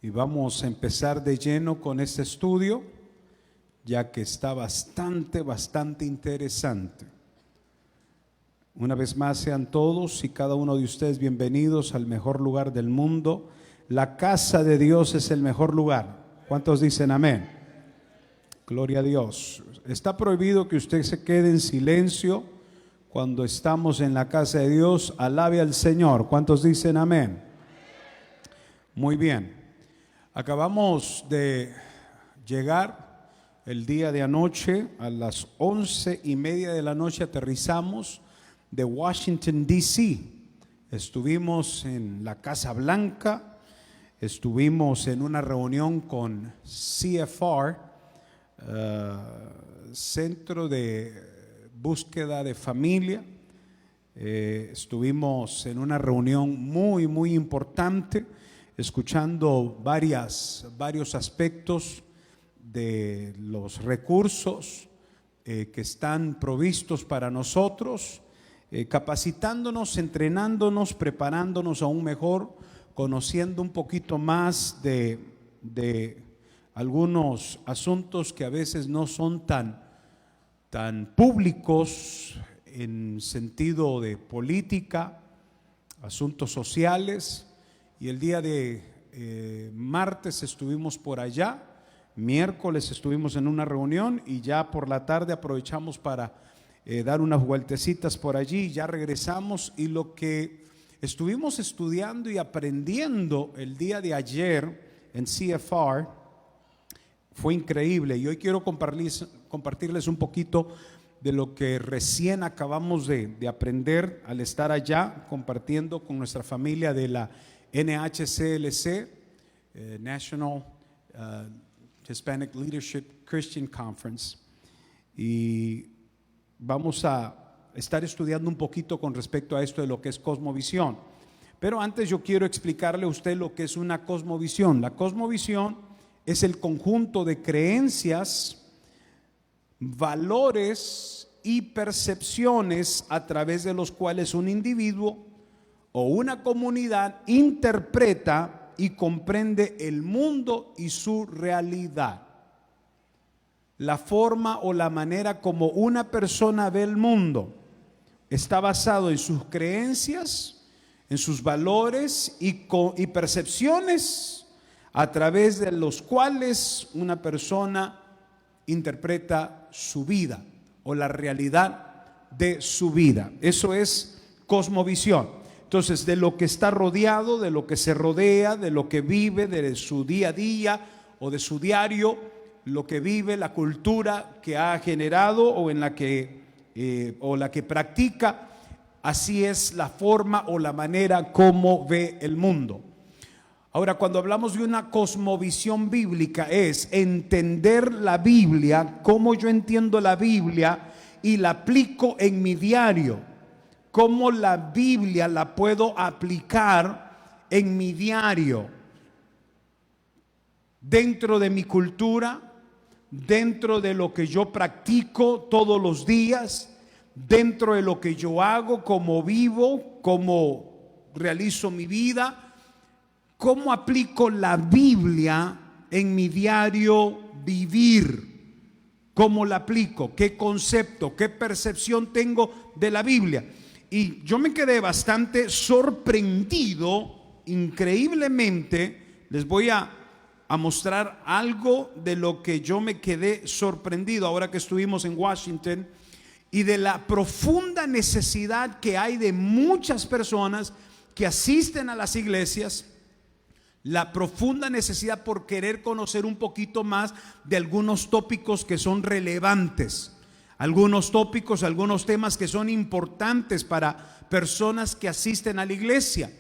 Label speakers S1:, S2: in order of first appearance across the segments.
S1: y vamos a empezar de lleno con este estudio, ya que está bastante interesante. Una vez más, sean todos y cada uno de ustedes bienvenidos al mejor lugar del mundo. La casa de Dios es el mejor lugar. ¿Cuántos dicen amén? Gloria a Dios. Está prohibido que usted se quede en silencio cuando estamos en la casa de Dios. Alabe al Señor. ¿Cuántos dicen amén? Muy bien. Acabamos de llegar el día de anoche, a las 11:30 de la noche aterrizamos de Washington, D.C. Estuvimos en la Casa Blanca, estuvimos en una reunión con CFR, Centro de Búsqueda de Familia. Estuvimos en una reunión muy importante, escuchando varios aspectos de los recursos que están provistos para nosotros, capacitándonos, entrenándonos, preparándonos aún mejor, conociendo un poquito más de algunos asuntos que a veces no son tan públicos en sentido de política, asuntos sociales. Y el día de martes estuvimos por allá, miércoles estuvimos en una reunión y ya por la tarde aprovechamos para dar unas vueltecitas por allí. Ya regresamos, y lo que estuvimos estudiando y aprendiendo el día de ayer en CFR fue increíble. Y hoy quiero compartirles un poquito de lo que recién acabamos de aprender al estar allá compartiendo con nuestra familia de la NHCLC, National Hispanic Leadership Christian Conference, y vamos a estar estudiando un poquito con respecto a esto de lo que es cosmovisión. Pero antes yo quiero explicarle a usted lo que es una cosmovisión. La cosmovisión es el conjunto de creencias, valores y percepciones a través de los cuales un individuo o una comunidad interpreta y comprende el mundo y su realidad. La forma o la manera como una persona ve el mundo está basado en sus creencias, en sus valores y percepciones, a través de los cuales una persona interpreta su vida o la realidad de su vida. Eso es cosmovisión. Entonces, de lo que está rodeado, de lo que se rodea, de lo que vive, de su día a día o de su diario, lo que vive, la cultura que ha generado o en la que practica, así es la forma o la manera como ve el mundo. Ahora, cuando hablamos de una cosmovisión bíblica, es entender la Biblia, cómo yo entiendo la Biblia y la aplico en mi diario. Cómo la Biblia la puedo aplicar en mi diario, dentro de mi cultura, dentro de lo que yo practico todos los días, dentro de lo que yo hago, cómo vivo, cómo realizo mi vida. ¿Cómo aplico la Biblia en mi diario vivir? ¿Cómo la aplico? ¿Qué concepto, qué percepción tengo de la Biblia? Y yo me quedé bastante sorprendido, increíblemente. Les voy a mostrar algo de lo que yo me quedé sorprendido ahora que estuvimos en Washington, y de la profunda necesidad que hay de muchas personas que asisten a las iglesias. La profunda necesidad por querer conocer un poquito más de algunos tópicos que son relevantes, algunos tópicos, algunos temas que son importantes para personas que asisten a la iglesia.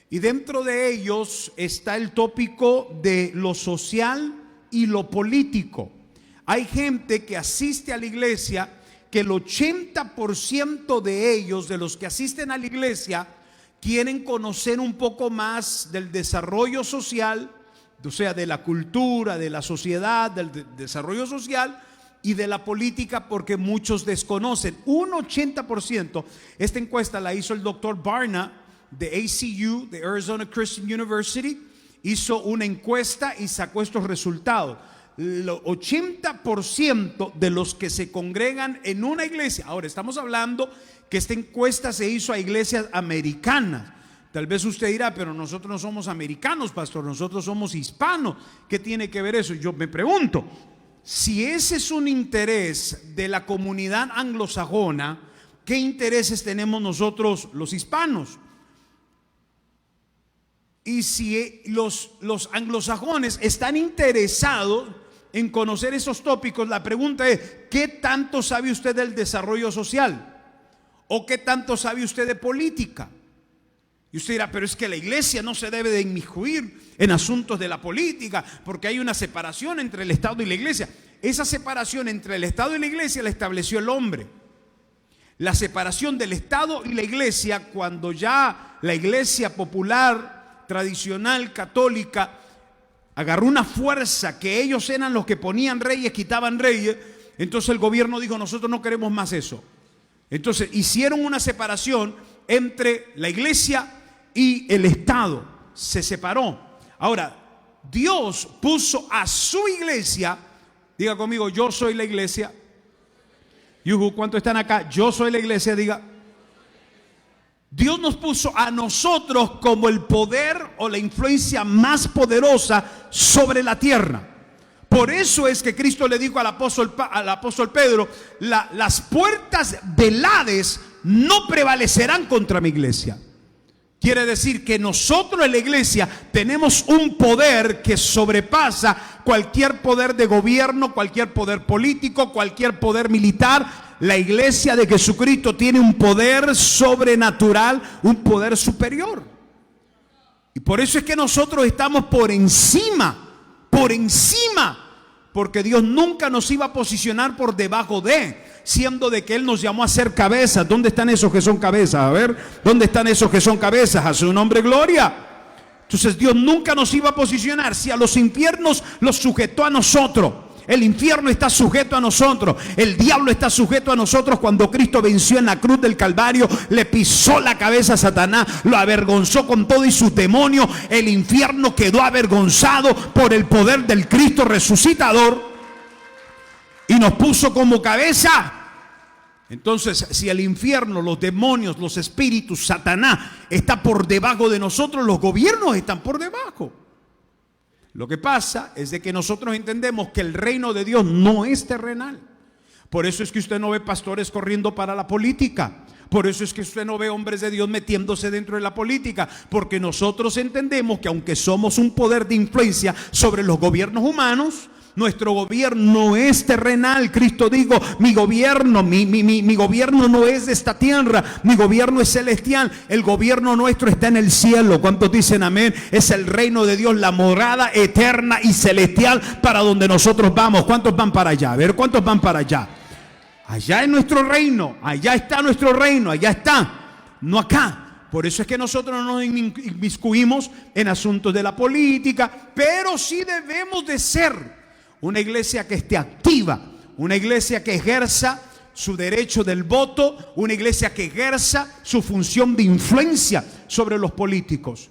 S1: Y dentro de ellos está el tópico de lo social y lo político. Hay gente que asiste a la iglesia, que el 80% de ellos, de los que asisten a la iglesia, quieren conocer un poco más del desarrollo social, o sea, de la cultura, de la sociedad, del desarrollo social y de la política, porque muchos desconocen. Un 80%, esta encuesta la hizo el doctor Barna de ACU, de Arizona Christian University, hizo una encuesta y sacó estos resultados. El 80% de los que se congregan en una iglesia, ahora estamos hablando que esta encuesta se hizo a iglesias americanas. Tal vez usted dirá, pero nosotros no somos americanos, pastor, nosotros somos hispanos. ¿Qué tiene que ver eso? Yo me pregunto, si ese es un interés de la comunidad anglosajona, ¿qué intereses tenemos nosotros los hispanos? Y si los anglosajones están interesados en conocer esos tópicos, la pregunta es, ¿qué tanto sabe usted del desarrollo social? ¿O qué tanto sabe usted de política? Y usted dirá, pero es que la iglesia no se debe de inmiscuir en asuntos de la política, porque hay una separación entre el Estado y la iglesia. Esa separación entre el Estado y la iglesia la estableció el hombre. La separación del Estado y la iglesia, cuando ya la iglesia popular, tradicional, católica, agarró una fuerza que ellos eran los que ponían reyes, quitaban reyes, entonces el gobierno dijo, nosotros no queremos más eso. Entonces hicieron una separación entre la iglesia y el Estado, se separó. Ahora, Dios puso a su iglesia, diga conmigo, yo soy la iglesia. Yuhu, ¿cuántos están acá? Yo soy la iglesia, diga. Dios nos puso a nosotros como el poder o la influencia más poderosa sobre la tierra. Por eso es que Cristo le dijo al apóstol Pedro, las puertas del Hades no prevalecerán contra mi iglesia. Quiere decir que nosotros en la iglesia tenemos un poder que sobrepasa cualquier poder de gobierno, cualquier poder político, cualquier poder militar. La iglesia de Jesucristo tiene un poder sobrenatural, un poder superior. Y por eso es que nosotros estamos por encima, porque Dios nunca nos iba a posicionar por debajo de, siendo de que Él nos llamó a ser cabezas. ¿Dónde están esos que son cabezas? A ver, ¿dónde están esos que son cabezas? A su nombre gloria. Entonces Dios nunca nos iba a posicionar. Si a los infiernos los sujetó a nosotros, el infierno está sujeto a nosotros, el diablo está sujeto a nosotros. Cuando Cristo venció en la cruz del Calvario, le pisó la cabeza a Satanás, lo avergonzó con todo y sus demonios. El infierno quedó avergonzado por el poder del Cristo resucitador y nos puso como cabeza. Entonces, si el infierno, los demonios, los espíritus, Satanás está por debajo de nosotros, los gobiernos están por debajo. Lo que pasa es de que nosotros entendemos que el reino de Dios no es terrenal. Por eso es que usted no ve pastores corriendo para la política. Por eso es que usted no ve hombres de Dios metiéndose dentro de la política. Porque nosotros entendemos que aunque somos un poder de influencia sobre los gobiernos humanos, nuestro gobierno no es terrenal. Cristo dijo, mi gobierno no es de esta tierra, mi gobierno es celestial. El gobierno nuestro está en el cielo. ¿Cuántos dicen amén? Es el reino de Dios, la morada eterna y celestial para donde nosotros vamos. ¿Cuántos van para allá? A ver, ¿cuántos van para allá? Allá es nuestro reino, allá está nuestro reino, allá está, no acá. Por eso es que nosotros no nos inmiscuimos en asuntos de la política, pero sí debemos de ser una iglesia que esté activa, una iglesia que ejerza su derecho del voto, una iglesia que ejerza su función de influencia sobre los políticos.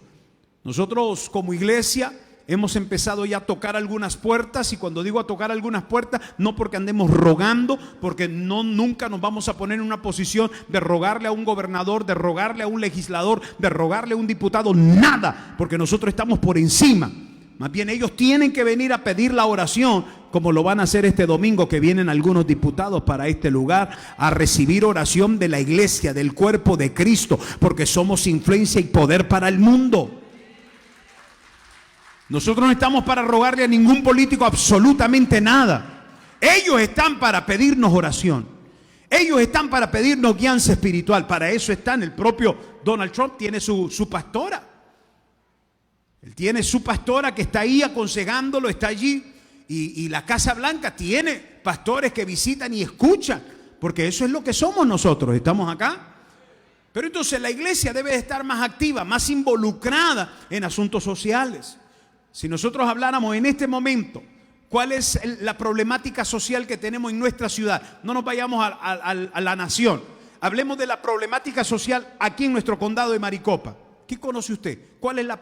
S1: Nosotros como iglesia hemos empezado ya a tocar algunas puertas, y cuando digo a tocar algunas puertas, no porque andemos rogando, porque nunca nos vamos a poner en una posición de rogarle a un gobernador, de rogarle a un legislador, de rogarle a un diputado, nada, porque nosotros estamos por encima. Más bien ellos tienen que venir a pedir la oración, como lo van a hacer este domingo, que vienen algunos diputados para este lugar a recibir oración de la iglesia, del cuerpo de Cristo, porque somos influencia y poder para el mundo. Nosotros no estamos para rogarle a ningún político absolutamente nada. Ellos están para pedirnos oración. Ellos están para pedirnos guianza espiritual. Para eso están. El propio Donald Trump tiene su pastora. Él tiene su pastora que está ahí aconsejándolo, está allí. Y la Casa Blanca tiene pastores que visitan y escuchan, porque eso es lo que somos nosotros. Estamos acá. Pero entonces la iglesia debe estar más activa, más involucrada en asuntos sociales. Si nosotros habláramos en este momento, ¿cuál es la problemática social que tenemos en nuestra ciudad? No nos vayamos a la nación. Hablemos de la problemática social aquí en nuestro condado de Maricopa. ¿Qué conoce usted? ¿Cuál es la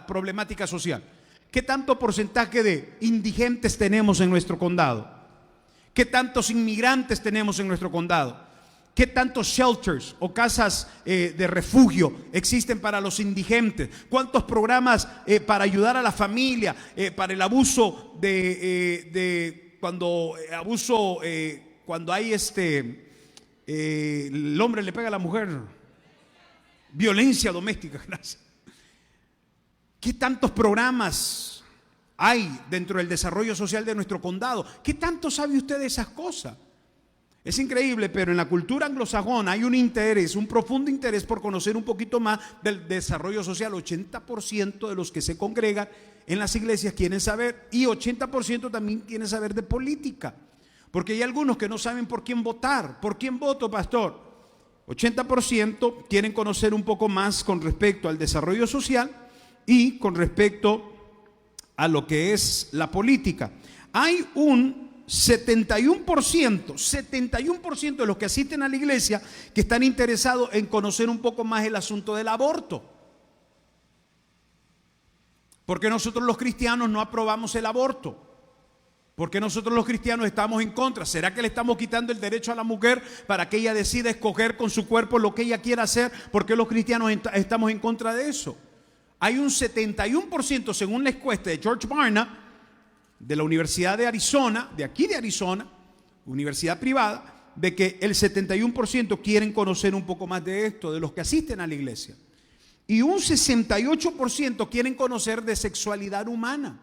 S1: problemática social? ¿Qué tanto porcentaje de indigentes tenemos en nuestro condado? ¿Qué tantos inmigrantes tenemos en nuestro condado? ¿Qué tantos shelters o casas de refugio existen para los indigentes? ¿Cuántos programas para ayudar a la familia, para el abuso cuando hay el hombre le pega a la mujer? Violencia doméstica, gracias. ¿Qué tantos programas hay dentro del desarrollo social de nuestro condado? ¿Qué tanto sabe usted de esas cosas? Es increíble, pero en la cultura anglosajona hay un interés, un profundo interés por conocer un poquito más del desarrollo social. 80% de los que se congregan en las iglesias quieren saber, y 80% también quieren saber de política, porque hay algunos que no saben por quién votar. ¿Por quién voto, pastor? 80% quieren conocer un poco más con respecto al desarrollo social y con respecto a lo que es la política. Hay un 71% de los que asisten a la iglesia que están interesados en conocer un poco más el asunto del aborto. Porque nosotros los cristianos no aprobamos el aborto. Porque nosotros los cristianos estamos en contra. ¿Será que le estamos quitando el derecho a la mujer para que ella decida escoger con su cuerpo lo que ella quiera hacer? ¿Por qué los cristianos estamos en contra de eso? Hay un 71%, según la encuesta de George Barna, de la Universidad de Arizona, de aquí de Arizona, universidad privada, de que el 71% quieren conocer un poco más de esto, de los que asisten a la iglesia. Y un 68% quieren conocer de sexualidad humana.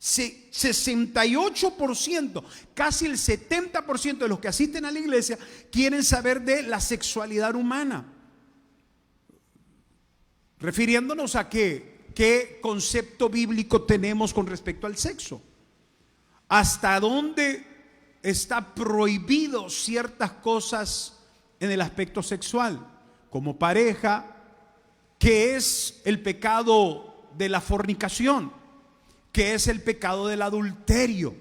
S1: 68%, casi el 70% de los que asisten a la iglesia quieren saber de la sexualidad humana. Refiriéndonos a qué concepto bíblico tenemos con respecto al sexo. ¿Hasta dónde está prohibido ciertas cosas en el aspecto sexual? Como pareja, ¿qué es el pecado de la fornicación? ¿Qué es el pecado del adulterio?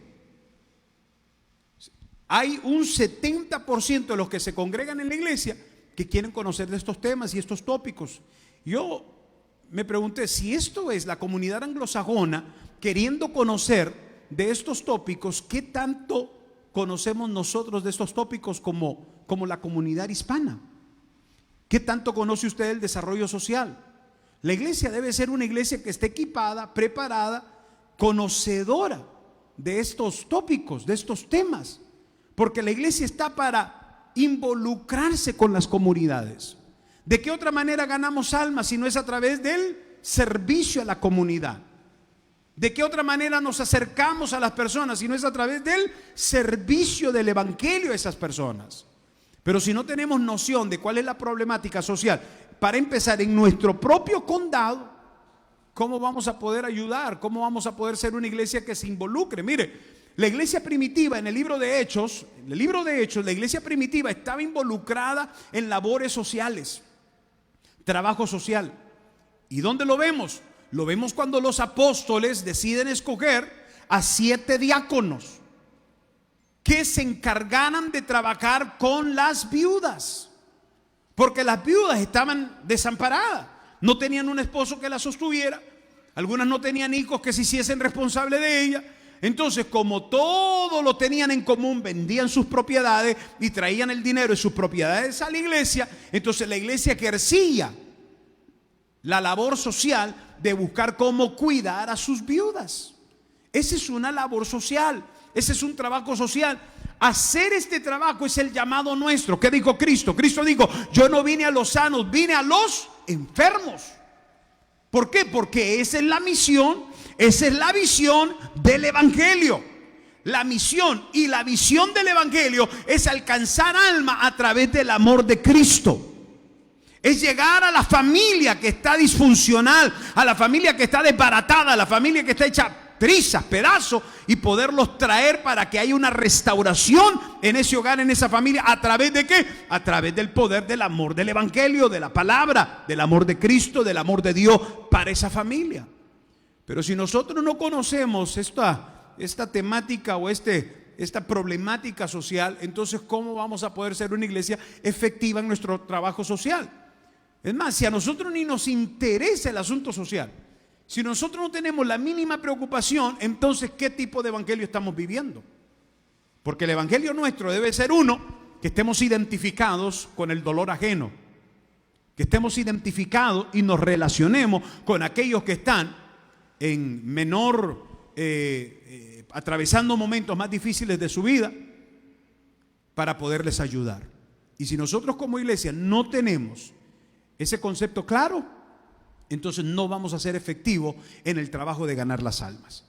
S1: Hay un 70% de los que se congregan en la iglesia que quieren conocer de estos temas y estos tópicos. Yo me pregunté, si esto es la comunidad anglosajona queriendo conocer de estos tópicos, ¿qué tanto conocemos nosotros de estos tópicos como la comunidad hispana? ¿Qué tanto conoce usted el desarrollo social? La iglesia debe ser una iglesia que esté equipada, preparada, conocedora de estos tópicos, de estos temas, porque la iglesia está para involucrarse con las comunidades. ¿De qué otra manera ganamos almas si no es a través del servicio a la comunidad? ¿De qué otra manera nos acercamos a las personas si no es a través del servicio del evangelio a esas personas? Pero si no tenemos noción de cuál es la problemática social, para empezar en nuestro propio condado, ¿cómo vamos a poder ayudar? ¿Cómo vamos a poder ser una iglesia que se involucre? Mire, la iglesia primitiva en el libro de Hechos, la iglesia primitiva estaba involucrada en labores sociales, trabajo social. ¿Y dónde lo vemos? Lo vemos cuando los apóstoles deciden escoger a 7 diáconos que se encargaran de trabajar con las viudas, porque las viudas estaban desamparadas, no tenían un esposo que las sostuviera, algunas no tenían hijos que se hiciesen responsables de ellas. Entonces, como todo lo tenían en común, vendían sus propiedades y traían el dinero de sus propiedades a la iglesia. Entonces la iglesia ejercía la labor social de buscar cómo cuidar a sus viudas. Esa es una labor social, ese es un trabajo social. Hacer este trabajo es el llamado nuestro. ¿Qué dijo Cristo? Cristo dijo: yo no vine a los sanos, vine a los enfermos. ¿Por qué? Porque esa es la misión, esa es la visión del evangelio. La misión y la visión del evangelio es alcanzar alma a través del amor de Cristo. Es llegar a la familia que está disfuncional, a la familia que está desbaratada, a la familia que está hecha trizas, pedazos, y poderlos traer para que haya una restauración en ese hogar, en esa familia. ¿A través de qué? A través del poder del amor del evangelio, de la palabra, del amor de Cristo, del amor de Dios para esa familia. Pero si nosotros no conocemos esta temática o esta problemática social, entonces ¿cómo vamos a poder ser una iglesia efectiva en nuestro trabajo social? Es más, si a nosotros ni nos interesa el asunto social, si nosotros no tenemos la mínima preocupación, entonces ¿qué tipo de evangelio estamos viviendo? Porque el evangelio nuestro debe ser uno, que estemos identificados con el dolor ajeno, que estemos identificados y nos relacionemos con aquellos que están en menor, atravesando momentos más difíciles de su vida, para poderles ayudar. Y si nosotros como iglesia no tenemos ese concepto claro, entonces no vamos a ser efectivos en el trabajo de ganar las almas.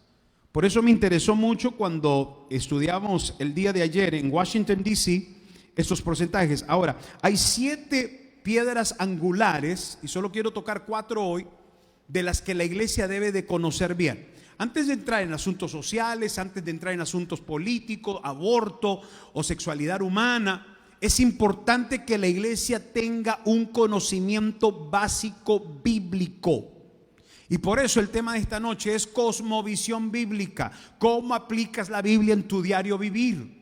S1: Por eso me interesó mucho cuando estudiamos el día de ayer en Washington, D.C., estos porcentajes. Ahora, hay 7 piedras angulares, y solo quiero tocar 4 hoy, de las que la iglesia debe de conocer bien. Antes de entrar en asuntos sociales, antes de entrar en asuntos políticos, aborto o sexualidad humana, es importante que la iglesia tenga un conocimiento básico bíblico. Y por eso el tema de esta noche es cosmovisión bíblica. ¿Cómo aplicas la Biblia en tu diario vivir?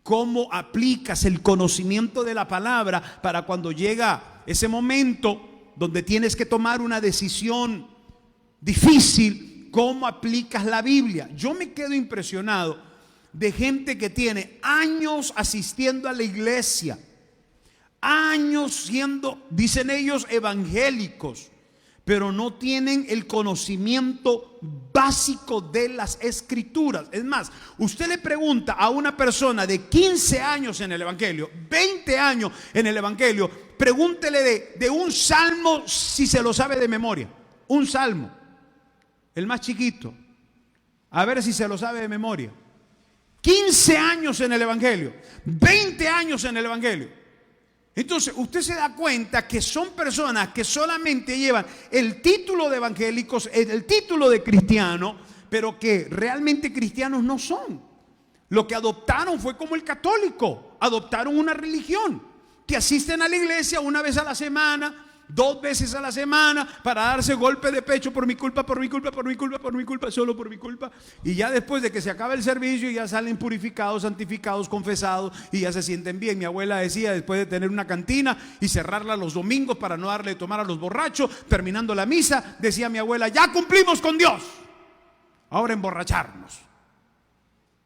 S1: ¿Cómo aplicas el conocimiento de la palabra para cuando llega ese momento donde tienes que tomar una decisión difícil? ¿Cómo aplicas la Biblia? Yo me quedo impresionado de gente que tiene años asistiendo a la iglesia, años siendo, dicen ellos, evangélicos, pero no tienen el conocimiento básico de las escrituras. Es más, usted le pregunta a una persona de 15 años en el evangelio, 20 años en el evangelio, pregúntele de un salmo si se lo sabe de memoria. Un salmo, el más chiquito, a ver si se lo sabe de memoria. 15 años en el evangelio, 20 años en el evangelio. Entonces usted se da cuenta que son personas que solamente llevan el título de evangélicos, el título de cristiano, pero que realmente cristianos no son. Lo que adoptaron fue como el católico, adoptaron una religión, que asisten a la iglesia una vez a la semana, 2 veces a la semana, para darse golpe de pecho: por mi culpa, por mi culpa, por mi culpa, por mi culpa, solo por mi culpa. Y ya después de que se acaba el servicio, ya salen purificados, santificados, confesados, y ya se sienten bien. Mi abuela decía, después de tener una cantina y cerrarla los domingos para no darle de tomar a los borrachos, terminando la misa, decía mi abuela: ya cumplimos con Dios, ahora emborracharnos.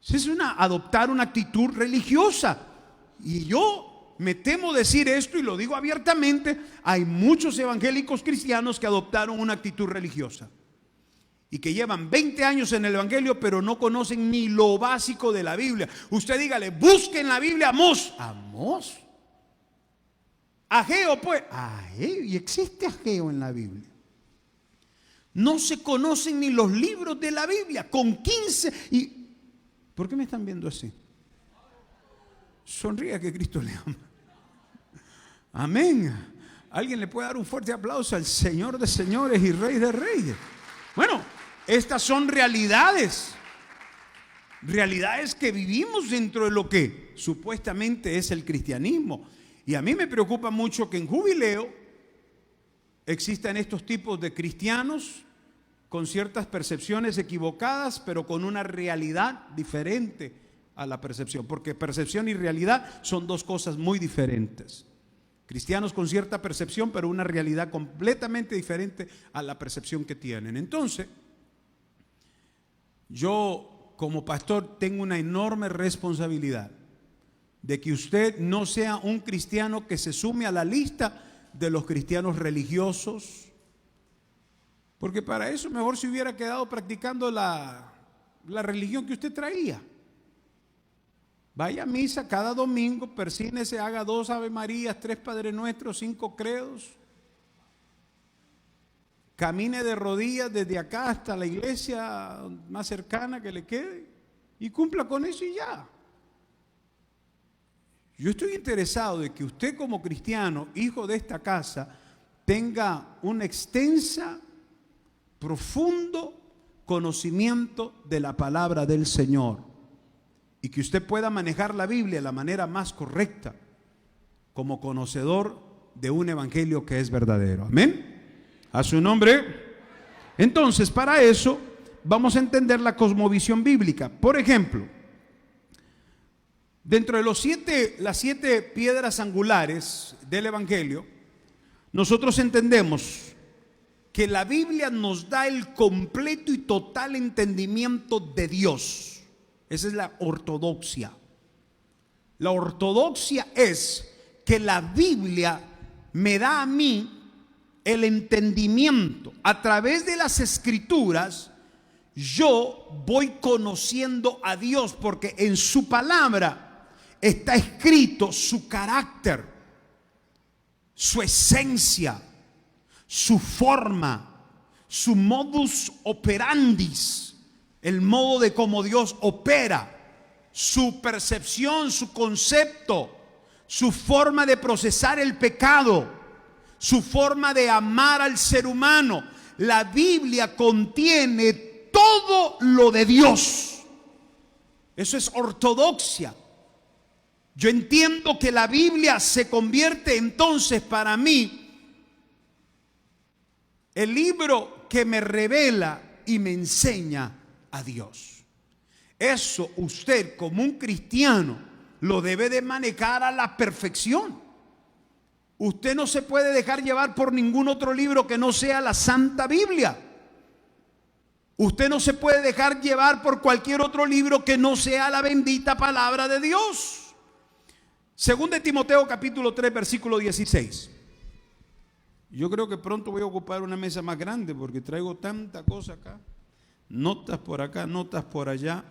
S1: Es adoptar una actitud religiosa. Y yo me temo decir esto, y lo digo abiertamente: hay muchos evangélicos cristianos que adoptaron una actitud religiosa y que llevan 20 años en el evangelio, pero no conocen ni lo básico de la Biblia. Usted dígale: busque en la Biblia Amós. Amós, Ageo, pues. Y existe Ageo en la Biblia. No se conocen ni los libros de la Biblia. Con 15 y... ¿Por qué me están viendo así? Sonría, que Cristo le ama. Amén. ¿Alguien le puede dar un fuerte aplauso al Señor de señores y Rey de reyes? Bueno, estas son realidades que vivimos dentro de lo que supuestamente es el cristianismo. Y a mí me preocupa mucho que en Jubileo existan estos tipos de cristianos con ciertas percepciones equivocadas, pero con una realidad diferente a la percepción, porque percepción y realidad son 2 cosas muy diferentes. Cristianos con cierta percepción, pero una realidad completamente diferente a la percepción que tienen. Entonces, yo como pastor tengo una enorme responsabilidad de que usted no sea un cristiano que se sume a la lista de los cristianos religiosos, porque para eso mejor se hubiera quedado practicando la religión que usted traía. Vaya a misa cada domingo, persínese, haga 2 Ave Marías, 3 Padre Nuestros, 5 credos. Camine de rodillas desde acá hasta la iglesia más cercana que le quede y cumpla con eso y ya. Yo estoy interesado de que usted como cristiano, hijo de esta casa, tenga una extensa, profundo conocimiento de la palabra del Señor. Y que usted pueda manejar la Biblia de la manera más correcta, como conocedor de un evangelio que es verdadero. Amén. A su nombre. Entonces, para eso vamos a entender la cosmovisión bíblica. Por ejemplo, dentro de las 7 piedras angulares del evangelio, nosotros entendemos que la Biblia nos da el completo y total entendimiento de Dios. Esa es la ortodoxia. La ortodoxia es que la Biblia me da a mí el entendimiento. A través de las Escrituras yo voy conociendo a Dios, porque en su palabra está escrito su carácter, su esencia, su forma, su modus operandi, el modo de cómo Dios opera, su percepción, su concepto, su forma de procesar el pecado, su forma de amar al ser humano. La Biblia contiene todo lo de Dios. Eso es ortodoxia. Yo entiendo que la Biblia se convierte entonces para mí el libro que me revela y me enseña a Dios. Eso usted como un cristiano lo debe de manejar a la perfección. Usted no se puede dejar llevar por ningún otro libro que no sea la Santa Biblia. Usted no se puede dejar llevar por cualquier otro libro que no sea la bendita palabra de Dios. Según de Timoteo capítulo 3 versículo 16. Yo creo que pronto voy a ocupar una mesa más grande porque traigo tanta cosa acá. Notas por acá, notas por allá.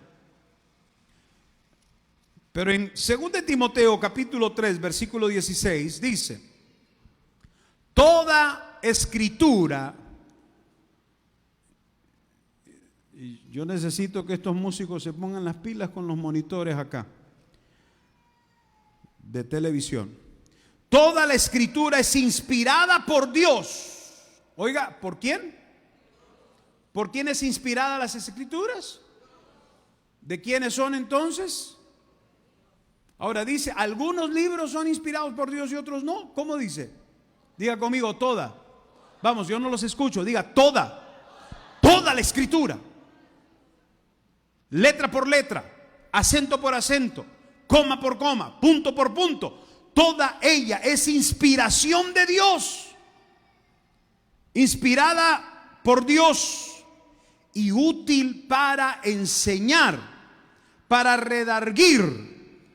S1: Pero en 2 de Timoteo capítulo 3 versículo 16 dice: toda escritura. Y yo necesito que estos músicos se pongan las pilas con los monitores acá de televisión. Toda la escritura es inspirada por Dios. Oiga, ¿por quién? ¿Por quién es inspirada las escrituras? ¿De quiénes son entonces? Ahora dice, algunos libros son inspirados por Dios y otros no. ¿Cómo dice? Diga conmigo, toda. Vamos, yo no los escucho. Diga, toda. Toda la escritura. Letra por letra, acento por acento, coma por coma, punto por punto. Toda ella es inspiración de Dios, inspirada por Dios y útil para enseñar, para redarguir,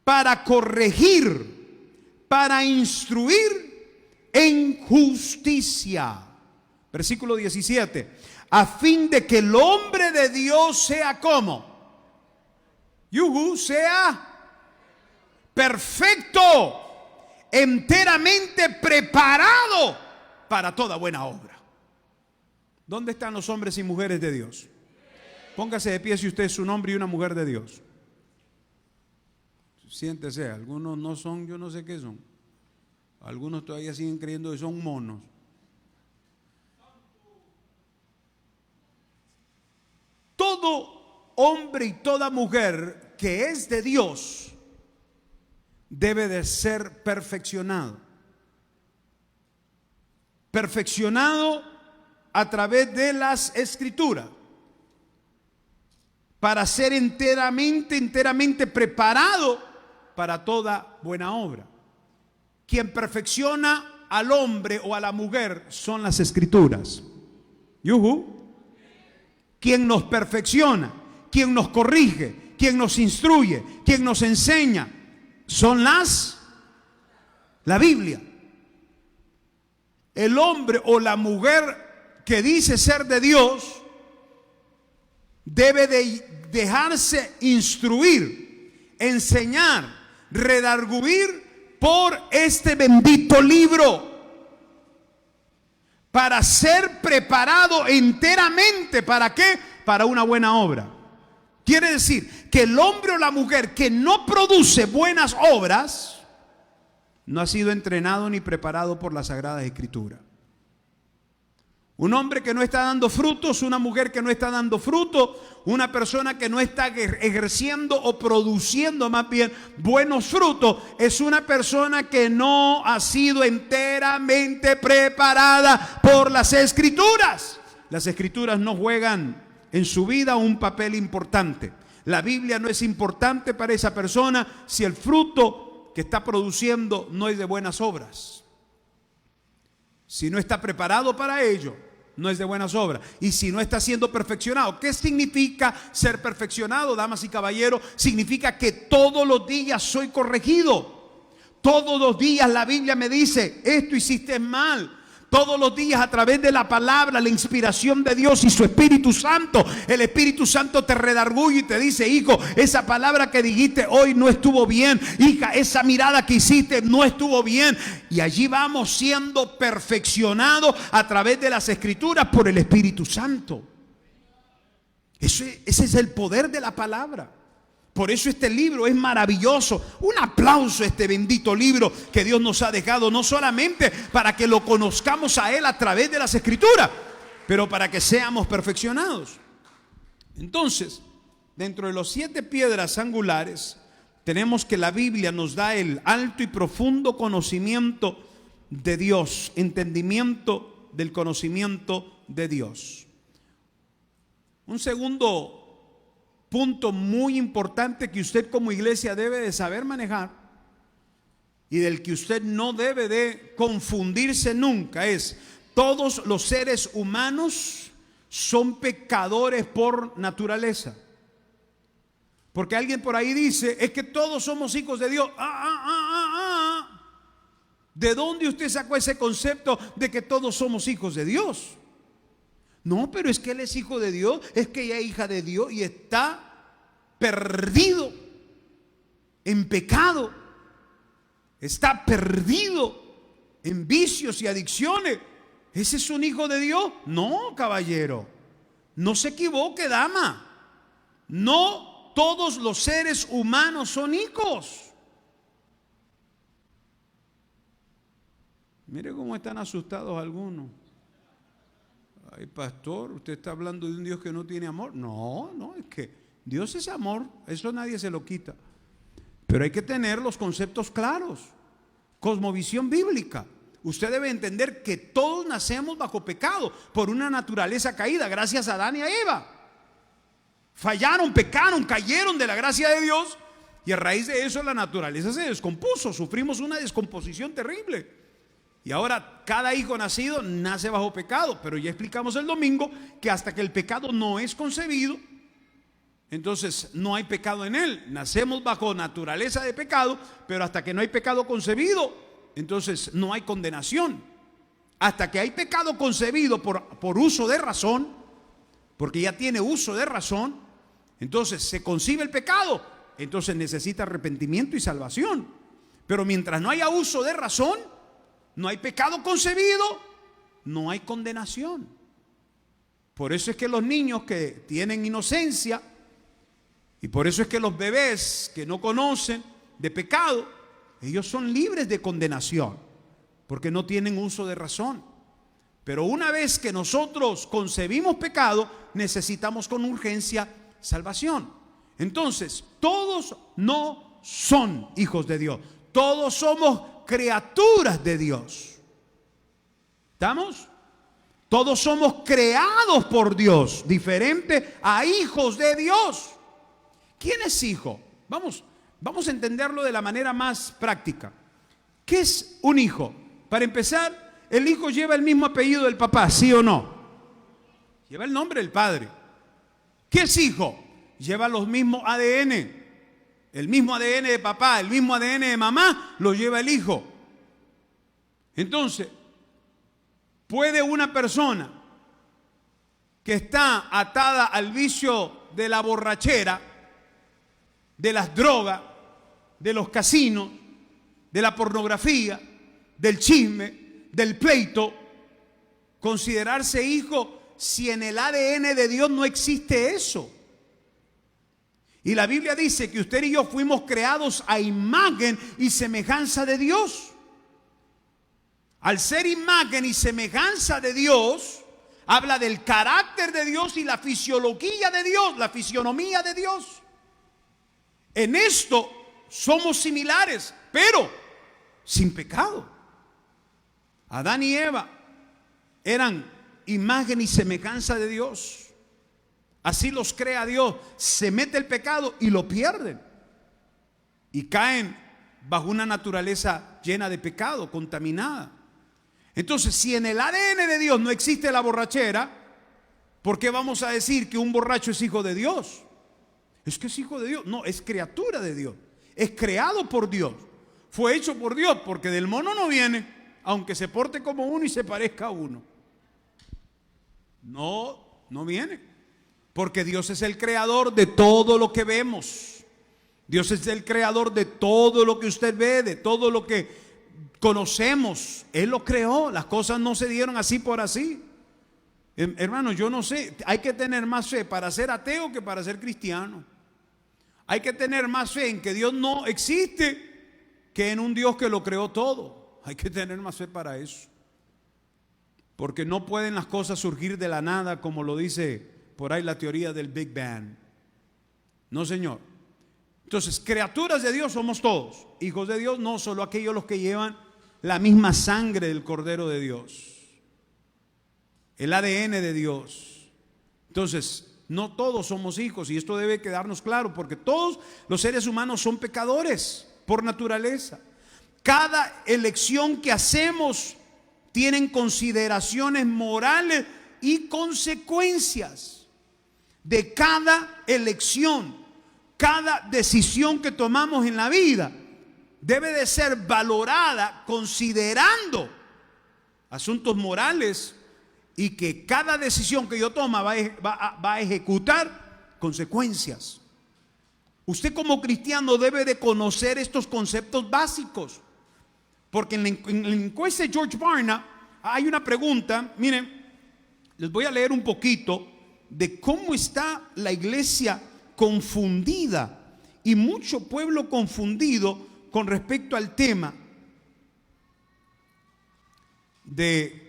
S1: para corregir, para instruir en justicia. Versículo 17. A fin de que el hombre de Dios sea como, sea perfecto, enteramente preparado para toda buena obra. ¿Dónde están los hombres y mujeres de Dios? Póngase de pie si usted es un hombre y una mujer de Dios. Siéntese, algunos no son, yo no sé qué son. Algunos todavía siguen creyendo que son monos. Todo hombre y toda mujer que es de Dios debe de ser perfeccionado. Perfeccionado a través de las Escrituras, para ser enteramente preparado para toda buena obra. Quien perfecciona al hombre o a la mujer son las Escrituras. Quien nos perfecciona, quien nos corrige, quien nos instruye, quien nos enseña, son la Biblia. El hombre o la mujer que dice ser de Dios debe de dejarse instruir, enseñar, redarguir por este bendito libro, para ser preparado enteramente. ¿Para qué? Para una buena obra. Quiere decir que el hombre o la mujer que no produce buenas obras no ha sido entrenado ni preparado por las Sagradas Escrituras. Un hombre que no está dando frutos, una mujer que no está dando fruto, una persona que no está ejerciendo o produciendo más bien buenos frutos, es una persona que no ha sido enteramente preparada por las Escrituras. Las Escrituras no juegan en su vida un papel importante. La Biblia no es importante para esa persona si el fruto que está produciendo no es de buenas obras. Si no está preparado para ello, no es de buenas obras. Y si no está siendo perfeccionado, ¿qué significa ser perfeccionado, damas y caballeros? Significa que todos los días soy corregido. Todos los días la Biblia me dice, esto hiciste mal. Todos los días, a través de la palabra, la inspiración de Dios y su Espíritu Santo, el Espíritu Santo te redarguye y te dice: hijo, esa palabra que dijiste hoy no estuvo bien. Hija, esa mirada que hiciste no estuvo bien. Y allí vamos siendo perfeccionados a través de las Escrituras por el Espíritu Santo. Ese es el poder de la palabra. Por eso este libro es maravilloso. Un aplauso a este bendito libro que Dios nos ha dejado, no solamente para que lo conozcamos a Él a través de las Escrituras, pero para que seamos perfeccionados. Entonces, dentro de los 7 piedras angulares, tenemos que la Biblia nos da el alto y profundo conocimiento de Dios, entendimiento del conocimiento de Dios. Un segundo punto muy importante que usted como iglesia debe de saber manejar y del que usted no debe de confundirse nunca es: todos los seres humanos son pecadores por naturaleza. Porque alguien por ahí dice: es que todos somos hijos de Dios. ¿De dónde usted sacó ese concepto de que todos somos hijos de Dios? No, pero es que él es hijo de Dios, es que ella es hija de Dios y está perdido en pecado, está perdido en vicios y adicciones. ¿Ese es un hijo de Dios? No, caballero, no se equivoque, dama. No todos los seres humanos son hijos. Mire cómo están asustados algunos. Ay, pastor, usted está hablando de un Dios que no tiene amor. No, es que Dios es amor, eso nadie se lo quita. Pero hay que tener los conceptos claros, cosmovisión bíblica. Usted debe entender que todos nacemos bajo pecado por una naturaleza caída, gracias a Adán y a Eva. Fallaron, pecaron, cayeron de la gracia de Dios y a raíz de eso la naturaleza se descompuso. Sufrimos una descomposición terrible. Y ahora cada hijo nacido nace bajo pecado. Pero ya explicamos el domingo que hasta que el pecado no es concebido, entonces no hay pecado en él. Nacemos bajo naturaleza de pecado, pero hasta que no hay pecado concebido, entonces no hay condenación. Hasta que hay pecado concebido por uso de razón, porque ya tiene uso de razón, entonces se concibe el pecado, entonces necesita arrepentimiento y salvación. Pero mientras no haya uso de razón, no hay pecado concebido, no hay condenación. Por eso es que los niños que tienen inocencia, y por eso es que los bebés que no conocen de pecado, ellos son libres de condenación, porque no tienen uso de razón. Pero una vez que nosotros concebimos pecado, necesitamos con urgencia salvación. Entonces, todos no son hijos de Dios, todos somos criaturas de Dios. ¿Estamos? Todos somos creados por Dios, diferente a hijos de Dios. ¿Quién es hijo? Vamos a entenderlo de la manera más práctica. ¿Qué es un hijo? Para empezar, el hijo lleva el mismo apellido del papá, ¿sí o no? Lleva el nombre del padre. ¿Qué es hijo? Lleva los mismos ADN. El mismo ADN de papá, el mismo ADN de mamá, lo lleva el hijo. Entonces, ¿puede una persona que está atada al vicio de la borrachera, de las drogas, de los casinos, de la pornografía, del chisme, del pleito, considerarse hijo si en el ADN de Dios no existe eso? Y la Biblia dice que usted y yo fuimos creados a imagen y semejanza de Dios. Al ser imagen y semejanza de Dios, habla del carácter de Dios y la fisiología de Dios, la fisionomía de Dios. En esto somos similares, pero sin pecado. Adán y Eva eran imagen y semejanza de Dios. Así los crea Dios. Se mete el pecado y lo pierden. Y caen bajo una naturaleza llena de pecado, contaminada. Entonces, si en el ADN de Dios no existe la borrachera, ¿por qué vamos a decir que un borracho es hijo de Dios? Es que es hijo de Dios. No, es criatura de Dios. Es creado por Dios. Fue hecho por Dios, porque del mono no viene, aunque se porte como uno y se parezca a uno. No viene. Porque Dios es el creador de todo lo que vemos. Dios es el creador de todo lo que usted ve, de todo lo que conocemos. Él lo creó. Las cosas no se dieron así por así. Hermano, yo no sé. Hay que tener más fe para ser ateo que para ser cristiano. Hay que tener más fe en que Dios no existe que en un Dios que lo creó todo. Hay que tener más fe para eso. Porque no pueden las cosas surgir de la nada, como lo dice por ahí la teoría del Big Bang. No, señor. Entonces, criaturas de Dios somos todos. Hijos de Dios no, solo aquellos los que llevan la misma sangre del Cordero de Dios. El ADN de Dios. Entonces, no todos somos hijos, y esto debe quedarnos claro, porque todos los seres humanos son pecadores por naturaleza. Cada elección que hacemos tienen consideraciones morales y consecuencias de cada elección. Cada decisión que tomamos en la vida debe de ser valorada considerando asuntos morales, y que cada decisión que yo toma va a ejecutar consecuencias. Usted como cristiano debe de conocer estos conceptos básicos, porque en la encuesta de George Barna hay una pregunta. Miren, les voy a leer un poquito de cómo está la iglesia confundida y mucho pueblo confundido con respecto al tema de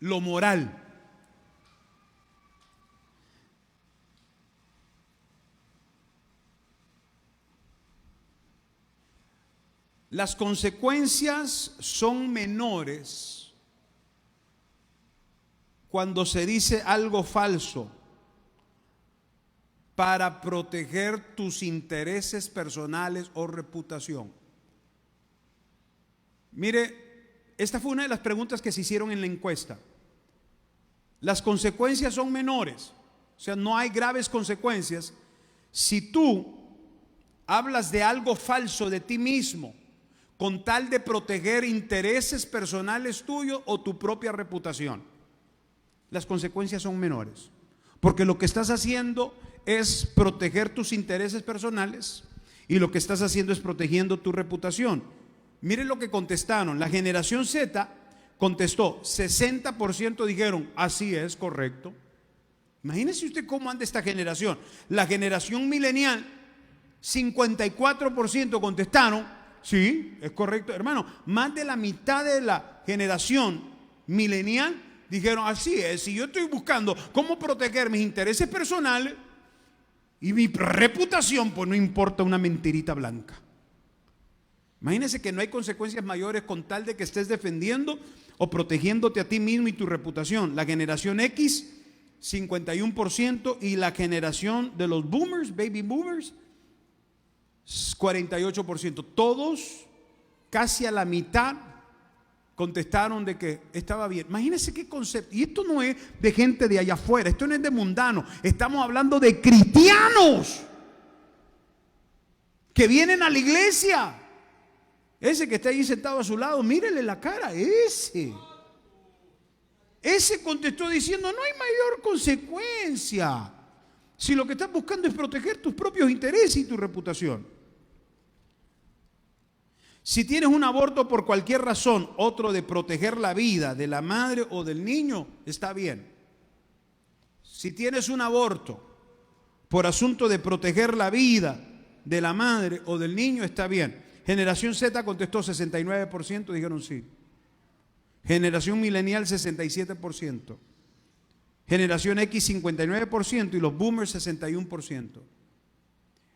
S1: lo moral. Las consecuencias son menores cuando se dice algo falso para proteger tus intereses personales o reputación. Mire, esta fue una de las preguntas que se hicieron en la encuesta. Las consecuencias son menores, o sea, no hay graves consecuencias si tú hablas de algo falso de ti mismo con tal de proteger intereses personales tuyos o tu propia reputación. Las consecuencias son menores, porque lo que estás haciendo es proteger tus intereses personales y lo que estás haciendo es protegiendo tu reputación. Miren lo que contestaron. La generación Z contestó, 60% dijeron, así es, correcto. Imagínese usted cómo anda esta generación. La generación milenial, 54% contestaron, sí, es correcto. Hermano, más de la mitad de la generación milenial dijeron, así es, si yo estoy buscando cómo proteger mis intereses personales y mi reputación, pues no importa una mentirita blanca. Imagínese que no hay consecuencias mayores con tal de que estés defendiendo o protegiéndote a ti mismo y tu reputación. La generación X, 51%, y la generación de los boomers, baby boomers, 48%. Todos, casi a la mitad, contestaron de que estaba bien. Imagínense qué concepto. Y esto no es de gente de allá afuera, esto no es de mundanos. Estamos hablando de cristianos que vienen a la iglesia. Ese que está ahí sentado a su lado, mírele la cara, ese contestó diciendo, no hay mayor consecuencia si lo que estás buscando es proteger tus propios intereses y tu reputación. Si tienes un aborto por cualquier razón, otro de proteger la vida de la madre o del niño, está bien. Si tienes un aborto por asunto de proteger la vida de la madre o del niño, está bien. Generación Z contestó 69%, dijeron sí. Generación milenial 67%. Generación X 59% y los boomers 61%.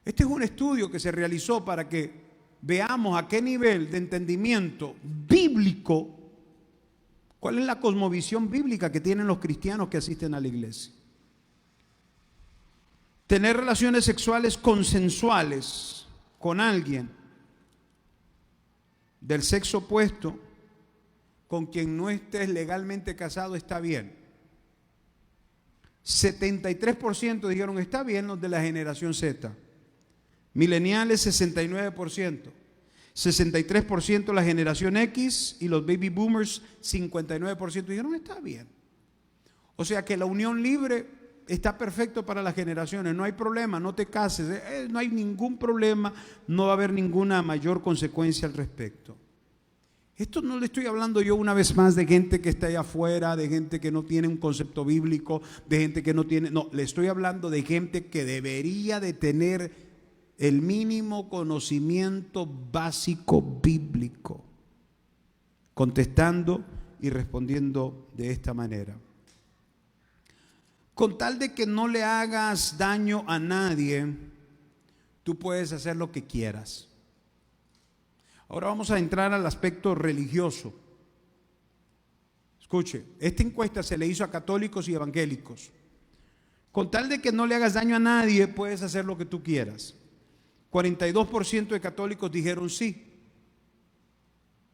S1: Este es un estudio que se realizó para que veamos a qué nivel de entendimiento bíblico, cuál es la cosmovisión bíblica que tienen los cristianos que asisten a la iglesia. Tener relaciones sexuales consensuales con alguien del sexo opuesto con quien no estés legalmente casado está bien. 73% dijeron está bien los de la generación Z. Millennials 69%. 63% la generación X y los baby boomers 59% dijeron está bien. O sea que la unión libre está perfecto para las generaciones, no hay problema, no te cases, no hay ningún problema, no va a haber ninguna mayor consecuencia al respecto. Esto no le estoy hablando yo una vez más de gente que está allá afuera, de gente que no tiene un concepto bíblico, de gente que no tiene, no, le estoy hablando de gente que debería de tener el mínimo conocimiento básico bíblico, contestando y respondiendo de esta manera. Con tal de que no le hagas daño a nadie, tú puedes hacer lo que quieras. Ahora vamos a entrar al aspecto religioso. Escuche, esta encuesta se le hizo a católicos y evangélicos. Con tal de que no le hagas daño a nadie, puedes hacer lo que tú quieras. 42% de católicos dijeron sí.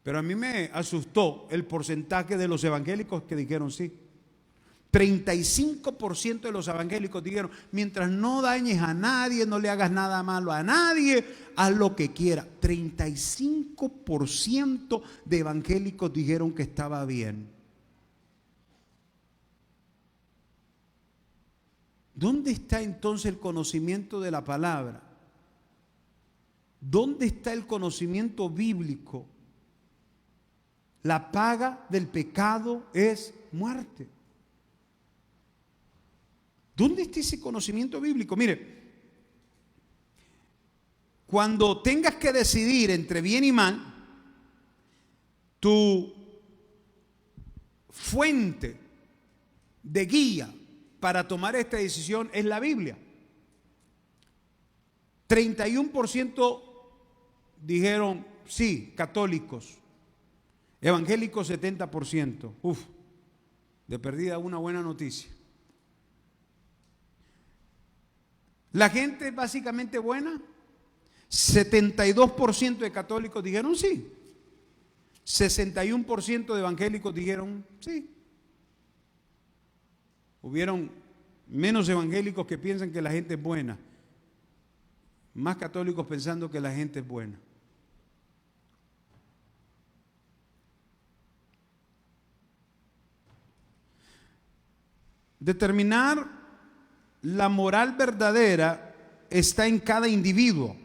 S1: Pero a mí me asustó el porcentaje de los evangélicos que dijeron sí. 35% de los evangélicos dijeron, mientras no dañes a nadie, no le hagas nada malo a nadie, haz lo que quiera. 35% de evangélicos dijeron que estaba bien. ¿Dónde está entonces el conocimiento de la palabra? ¿Dónde está el conocimiento bíblico? La paga del pecado es muerte. ¿Dónde está ese conocimiento bíblico? Mire, cuando tengas que decidir entre bien y mal, tu fuente de guía para tomar esta decisión es la Biblia. 31% dijeron sí, católicos. Evangélicos 70%. Uf, de perdida una buena noticia. La gente es básicamente buena. 72% de católicos dijeron sí. 61% de evangélicos dijeron sí. Hubieron menos evangélicos que piensan que la gente es buena, más católicos pensando que la gente es buena. Determinar la moral verdadera está en cada individuo.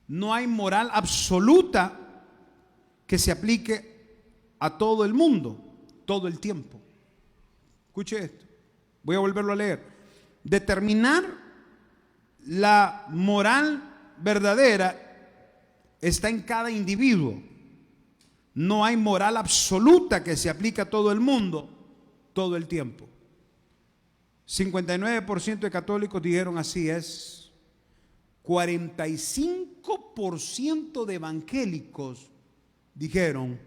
S1: No hay moral absoluta que se aplique a todo el mundo, todo el tiempo. Escuche esto, voy a volverlo a leer. Determinar la moral verdadera está en cada individuo. No hay moral absoluta que se aplique a todo el mundo, todo el tiempo. 59% de católicos dijeron así es. 45% de evangélicos dijeron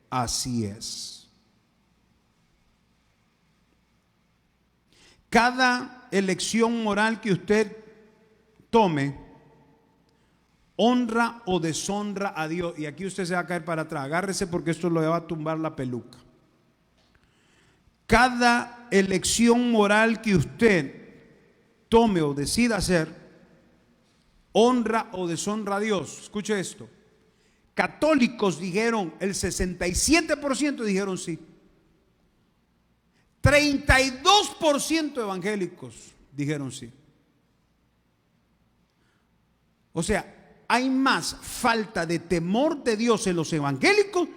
S1: así es. Cada elección moral que usted tome honra o deshonra a Dios. Y aquí usted se va a caer para atrás. Agárrese porque esto le va a tumbar la peluca. Cada elección moral que usted tome o decida hacer, honra o deshonra a Dios. Escuche esto. Católicos dijeron, el 67% dijeron sí. 32% de evangélicos dijeron sí. O sea, hay más falta de temor de Dios en los evangélicos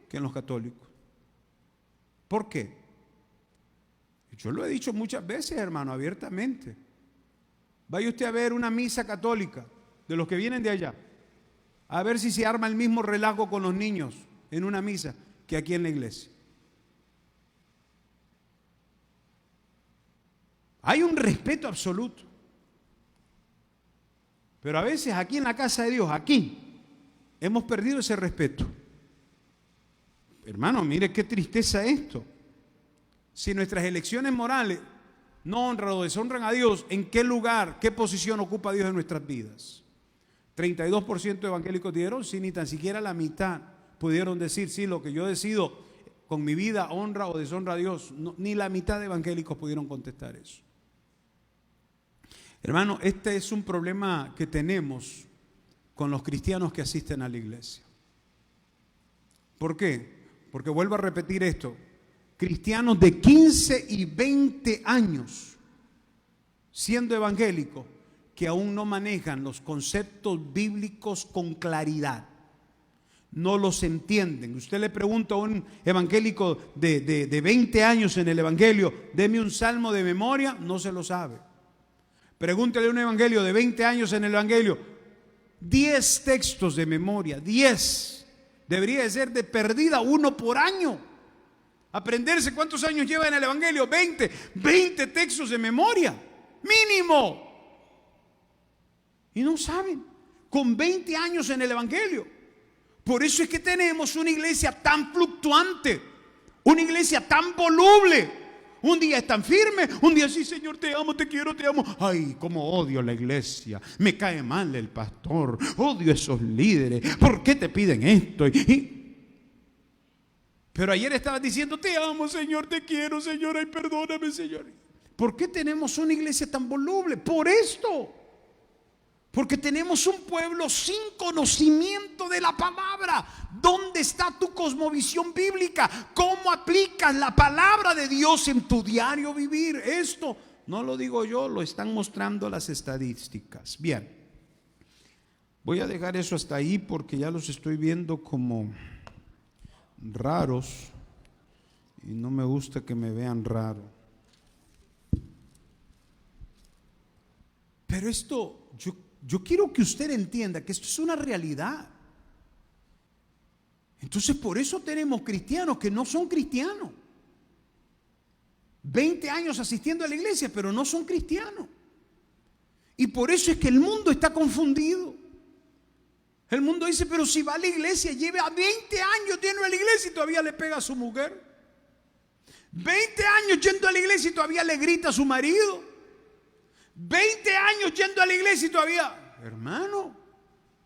S1: que en los católicos. ¿Por qué? Yo lo he dicho muchas veces, hermano, abiertamente. Vaya usted a ver una misa católica de los que vienen de allá, a ver si se arma el mismo relajo con los niños en una misa que aquí en la iglesia. Hay un respeto absoluto. Pero a veces aquí en la casa de Dios, aquí, hemos perdido ese respeto. Hermano, mire qué tristeza esto. Si nuestras elecciones morales no honran o deshonran a Dios, ¿en qué lugar, qué posición ocupa Dios en nuestras vidas? 32% de evangélicos dijeron sí, ni tan siquiera la mitad. pudieron decir, sí, lo que yo decido con mi vida honra o deshonra a Dios. No, ni la mitad de evangélicos pudieron contestar eso. Hermano, este es un problema que tenemos con los cristianos que asisten a la iglesia. ¿Por qué? Porque vuelvo a repetir esto. Cristianos de 15 y 20 años siendo evangélicos que aún no manejan los conceptos bíblicos con claridad. No los entienden. Usted le pregunta a un evangélico de 20 años en el evangelio, deme un salmo de memoria, no se lo sabe. Pregúntele a un evangelio de 20 años en el evangelio, 10 textos de memoria, 10. Debería de ser de perdida uno por año. Aprenderse cuántos años lleva en el evangelio, 20 textos de memoria, mínimo. Y no saben, con 20 años en el evangelio. Por eso es que tenemos una iglesia tan fluctuante, una iglesia tan voluble. Un día están firmes, un día sí, Señor, te amo, te quiero, te amo. Ay, cómo odio la iglesia, me cae mal el pastor, odio a esos líderes, ¿por qué te piden esto? Pero ayer estabas diciendo, te amo, Señor, te quiero, Señor, ay, perdóname, Señor. ¿Por qué tenemos una iglesia tan voluble? Por esto. Porque tenemos un pueblo sin conocimiento de la palabra. ¿Dónde está tu cosmovisión bíblica? ¿Cómo aplicas la palabra de Dios en tu diario vivir? Esto no lo digo yo, lo están mostrando las estadísticas. Bien, voy a dejar eso hasta ahí porque ya los estoy viendo como raros y no me gusta que me vean raro. Pero esto, yo quiero que usted entienda que esto es una realidad. Entonces por eso tenemos cristianos que no son cristianos. 20 años asistiendo a la iglesia, pero no son cristianos. Y por eso es que el mundo está confundido. El mundo dice, pero si va a la iglesia, lleva 20 años yendo a la iglesia y todavía le pega a su mujer. 20 años yendo a la iglesia y todavía le grita a su marido. 20 años yendo a la iglesia y todavía, hermano.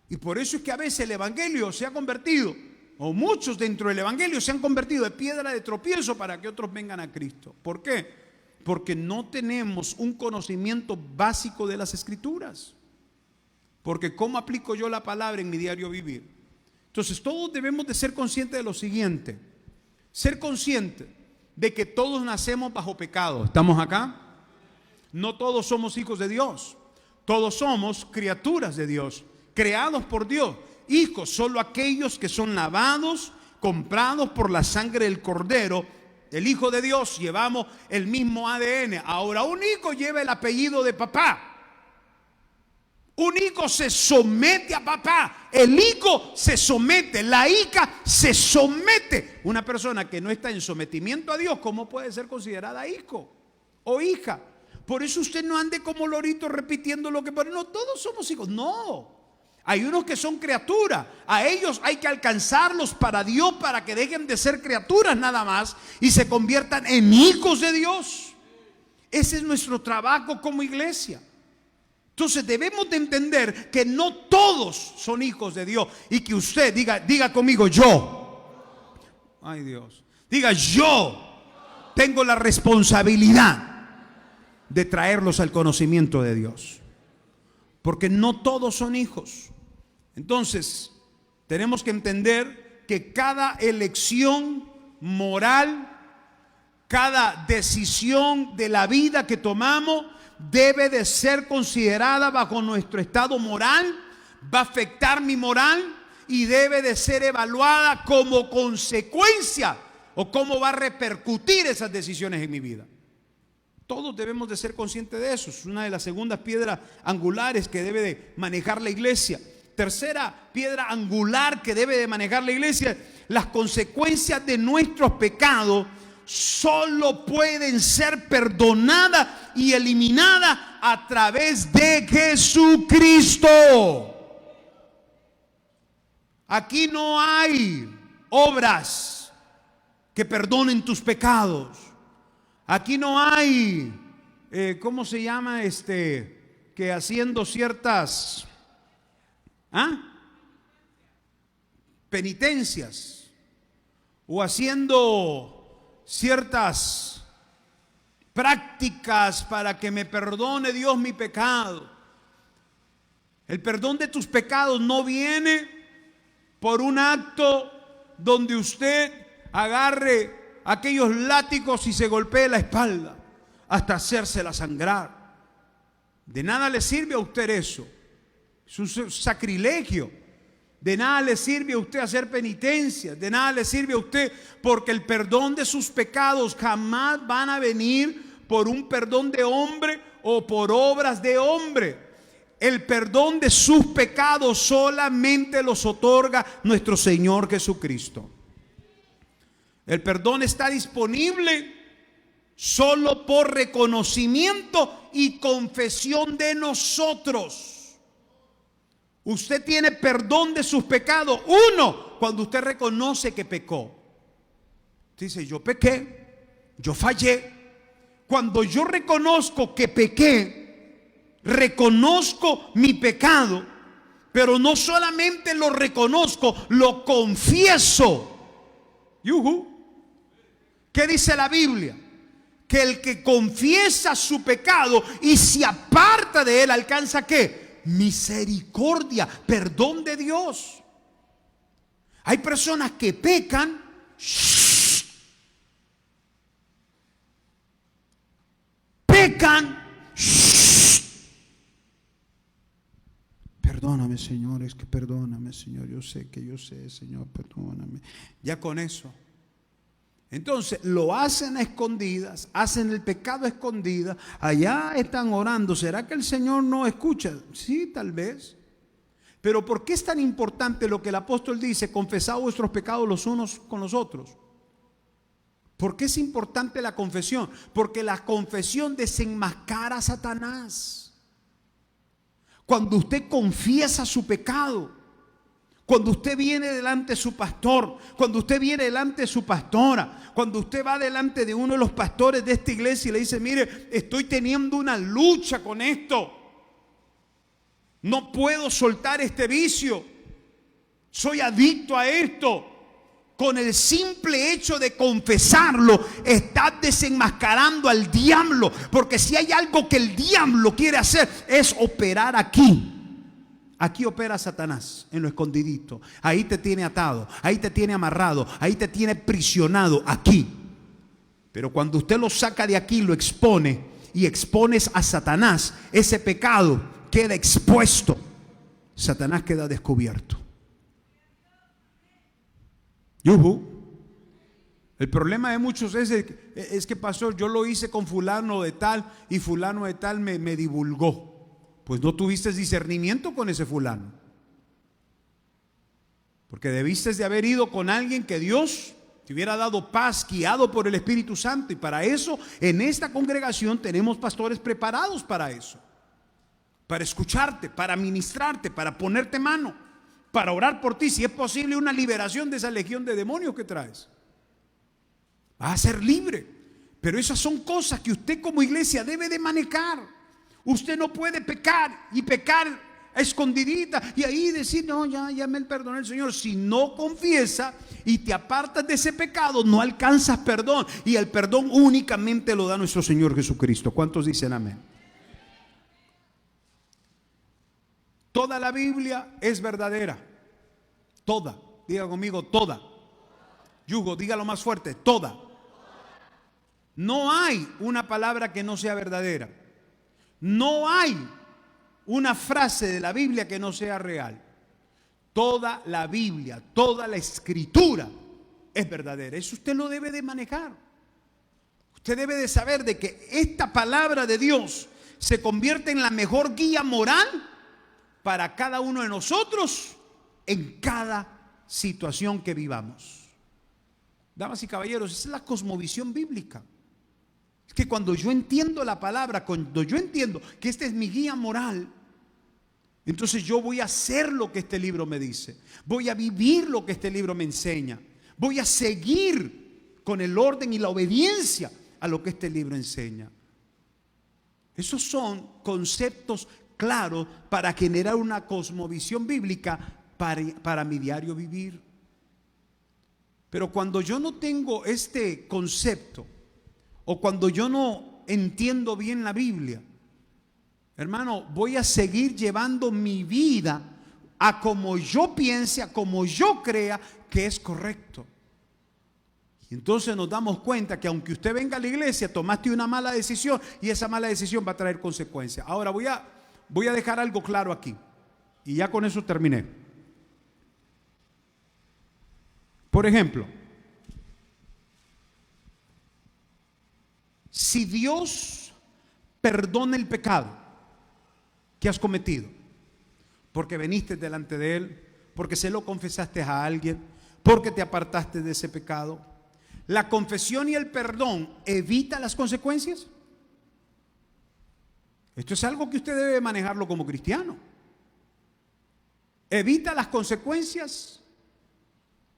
S1: Y por eso es que a veces el evangelio se ha convertido, o muchos dentro del evangelio se han convertido de piedra de tropiezo para que otros vengan a Cristo. ¿Por qué? Porque no tenemos un conocimiento básico de las escrituras. Porque ¿cómo aplico yo la palabra en mi diario vivir? Entonces todos debemos de ser conscientes de lo siguiente. Ser conscientes de que todos nacemos bajo pecado. ¿Estamos acá? No todos somos hijos de Dios. Todos somos criaturas de Dios, creados por Dios. Hijos, solo aquellos que son lavados, comprados por la sangre del Cordero, el Hijo de Dios. Llevamos el mismo ADN. Ahora, un hijo lleva el apellido de papá. Un hijo se somete a papá. El hijo se somete. La hija se somete. Una persona que no está en sometimiento a Dios, ¿cómo puede ser considerada hijo o hija? Por eso usted no ande como lorito repitiendo lo que... Pero no, todos somos hijos. No. Hay unos que son criaturas. A ellos hay que alcanzarlos para Dios, para que dejen de ser criaturas nada más y se conviertan en hijos de Dios. Ese es nuestro trabajo como iglesia. Entonces debemos de entender que no todos son hijos de Dios. Y que usted diga conmigo, yo. Ay, Dios. Diga, yo tengo la responsabilidad de traerlos al conocimiento de Dios. Porque no todos son hijos. Entonces, tenemos que entender que cada elección moral, cada decisión de la vida que tomamos debe de ser considerada bajo nuestro estado moral, va a afectar mi moral y debe de ser evaluada como consecuencia o cómo va a repercutir esas decisiones en mi vida. Todos debemos de ser conscientes de eso. Es una de las segundas piedras angulares que debe de manejar la iglesia. Tercera piedra angular que debe de manejar la iglesia: las consecuencias de nuestros pecados solo pueden ser perdonadas y eliminadas a través de Jesucristo. Aquí no hay obras que perdonen tus pecados. Aquí no hay, ¿cómo se llama? Que haciendo ciertas, penitencias o haciendo ciertas prácticas para que me perdone Dios mi pecado. El perdón de tus pecados no viene por un acto donde usted agarre aquellos látigos y se golpee la espalda hasta hacérsela sangrar. De nada le sirve a usted eso. Es un sacrilegio. De nada le sirve a usted hacer penitencia. De nada le sirve a usted, porque el perdón de sus pecados jamás van a venir por un perdón de hombre o por obras de hombre. El perdón de sus pecados solamente los otorga nuestro Señor Jesucristo. El perdón está disponible solo por reconocimiento y confesión de nosotros. Usted tiene perdón de sus pecados. Uno, cuando usted reconoce que pecó. Usted dice, yo pequé, yo fallé. Cuando yo reconozco que pequé, reconozco mi pecado, pero no solamente lo reconozco, lo confieso. ¿Qué dice la Biblia? Que el que confiesa su pecado y se aparta de él alcanza ¿qué? Misericordia, perdón de Dios. Hay personas que pecan, perdóname, Señor, es que perdóname, Señor, yo sé, Señor, perdóname. Ya con eso. Entonces lo hacen a escondidas, hacen el pecado a escondidas, allá están orando. ¿Será que el Señor no escucha? Sí, tal vez. Pero ¿por qué es tan importante lo que el apóstol dice? Confesad vuestros pecados los unos con los otros. ¿Por qué es importante la confesión? Porque la confesión desenmascara a Satanás. Cuando usted confiesa su pecado, cuando usted viene delante de su pastor, cuando usted viene delante de su pastora, cuando usted va delante de uno de los pastores de esta iglesia y le dice, mire, estoy teniendo una lucha con esto, no puedo soltar este vicio, soy adicto a esto. Con el simple hecho de confesarlo, estás desenmascarando al diablo. Porque si hay algo que el diablo quiere hacer, es operar aquí. Aquí opera Satanás, en lo escondidito. Ahí te tiene atado, ahí te tiene amarrado, ahí te tiene prisionado, aquí. Pero cuando usted lo saca de aquí, lo expone y expones a Satanás, ese pecado queda expuesto. Satanás queda descubierto. El problema de muchos es que pastor, yo lo hice con fulano de tal y fulano de tal me divulgó. Pues no tuviste discernimiento con ese fulano, porque debiste de haber ido con alguien que Dios te hubiera dado paz, guiado por el Espíritu Santo. Y para eso en esta congregación tenemos pastores preparados para eso, para escucharte, para ministrarte, para ponerte mano, para orar por ti, si es posible una liberación de esa legión de demonios que traes. Vas a ser libre. Pero esas son cosas que usted como iglesia debe de manejar. Usted no puede pecar y pecar a escondidita y ahí decir, no, ya me perdonó el Señor. Si no confiesa y te apartas de ese pecado, no alcanzas perdón. Y el perdón únicamente lo da nuestro Señor Jesucristo. ¿Cuántos dicen amén? Toda la Biblia es verdadera. Toda. Diga conmigo, toda. Yugo, dígalo más fuerte, toda. No hay una palabra que no sea verdadera. No hay una frase de la Biblia que no sea real. Toda la Biblia, toda la escritura es verdadera. Eso usted lo debe de manejar. Usted debe de saber de que esta palabra de Dios se convierte en la mejor guía moral para cada uno de nosotros en cada situación que vivamos. Damas y caballeros, esa es la cosmovisión bíblica. Es que cuando yo entiendo la palabra, cuando yo entiendo que esta es mi guía moral, entonces yo voy a hacer lo que este libro me dice. Voy a vivir lo que este libro me enseña. Voy a seguir con el orden y la obediencia a lo que este libro enseña. Esos son conceptos claros para generar una cosmovisión bíblica para mi diario vivir. Pero cuando yo no tengo este concepto, o cuando yo no entiendo bien la Biblia, hermano, voy a seguir llevando mi vida a como yo piense, a como yo crea que es correcto. Y entonces nos damos cuenta que aunque usted venga a la iglesia, tomaste una mala decisión y esa mala decisión va a traer consecuencias. Ahora voy a dejar algo claro aquí y ya con eso terminé. Por ejemplo, si Dios perdona el pecado que has cometido, porque viniste delante de Él, porque se lo confesaste a alguien, porque te apartaste de ese pecado, ¿la confesión y el perdón evita las consecuencias? Esto es algo que usted debe manejarlo como cristiano. ¿Evita las consecuencias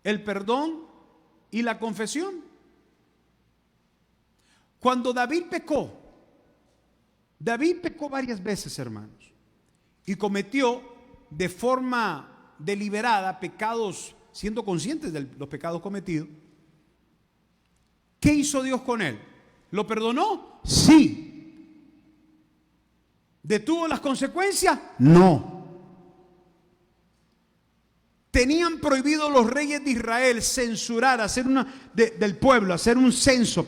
S1: el perdón y la confesión? Cuando David pecó varias veces, hermanos, y cometió de forma deliberada pecados, siendo conscientes de los pecados cometidos. ¿Qué hizo Dios con él? ¿Lo perdonó? Sí. ¿Detuvo las consecuencias? No. Tenían prohibido los reyes de Israel censurar, hacer del pueblo, hacer un censo,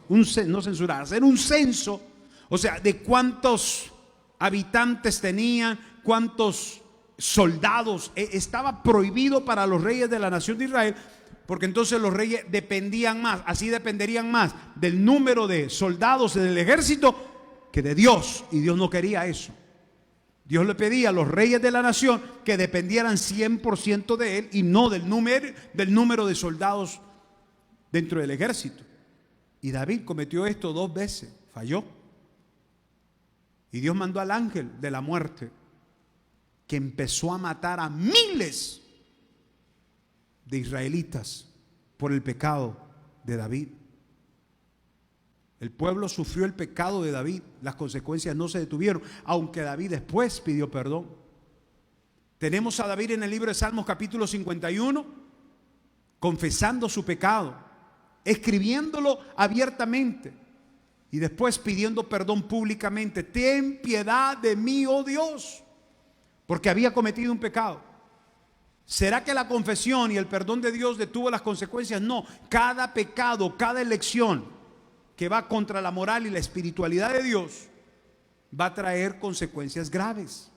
S1: no censurar, hacer un censo, o sea, de cuántos habitantes tenían, cuántos soldados. Estaba prohibido para los reyes de la nación de Israel, porque entonces los reyes dependerían más del número de soldados del ejército que de Dios, y Dios no quería eso. Dios le pedía a los reyes de la nación que dependieran 100% de Él y no del número de soldados dentro del ejército. Y David cometió esto 2 veces, falló. Y Dios mandó al ángel de la muerte, que empezó a matar a miles de israelitas por el pecado de David. El pueblo sufrió el pecado de David, las consecuencias no se detuvieron, aunque David después pidió perdón. Tenemos a David en el libro de Salmos capítulo 51, confesando su pecado, escribiéndolo abiertamente y después pidiendo perdón públicamente. Ten piedad de mí, oh Dios, porque había cometido un pecado. ¿Será que la confesión y el perdón de Dios detuvo las consecuencias? No, cada pecado, cada elección que va contra la moral y la espiritualidad de Dios va a traer consecuencias graves,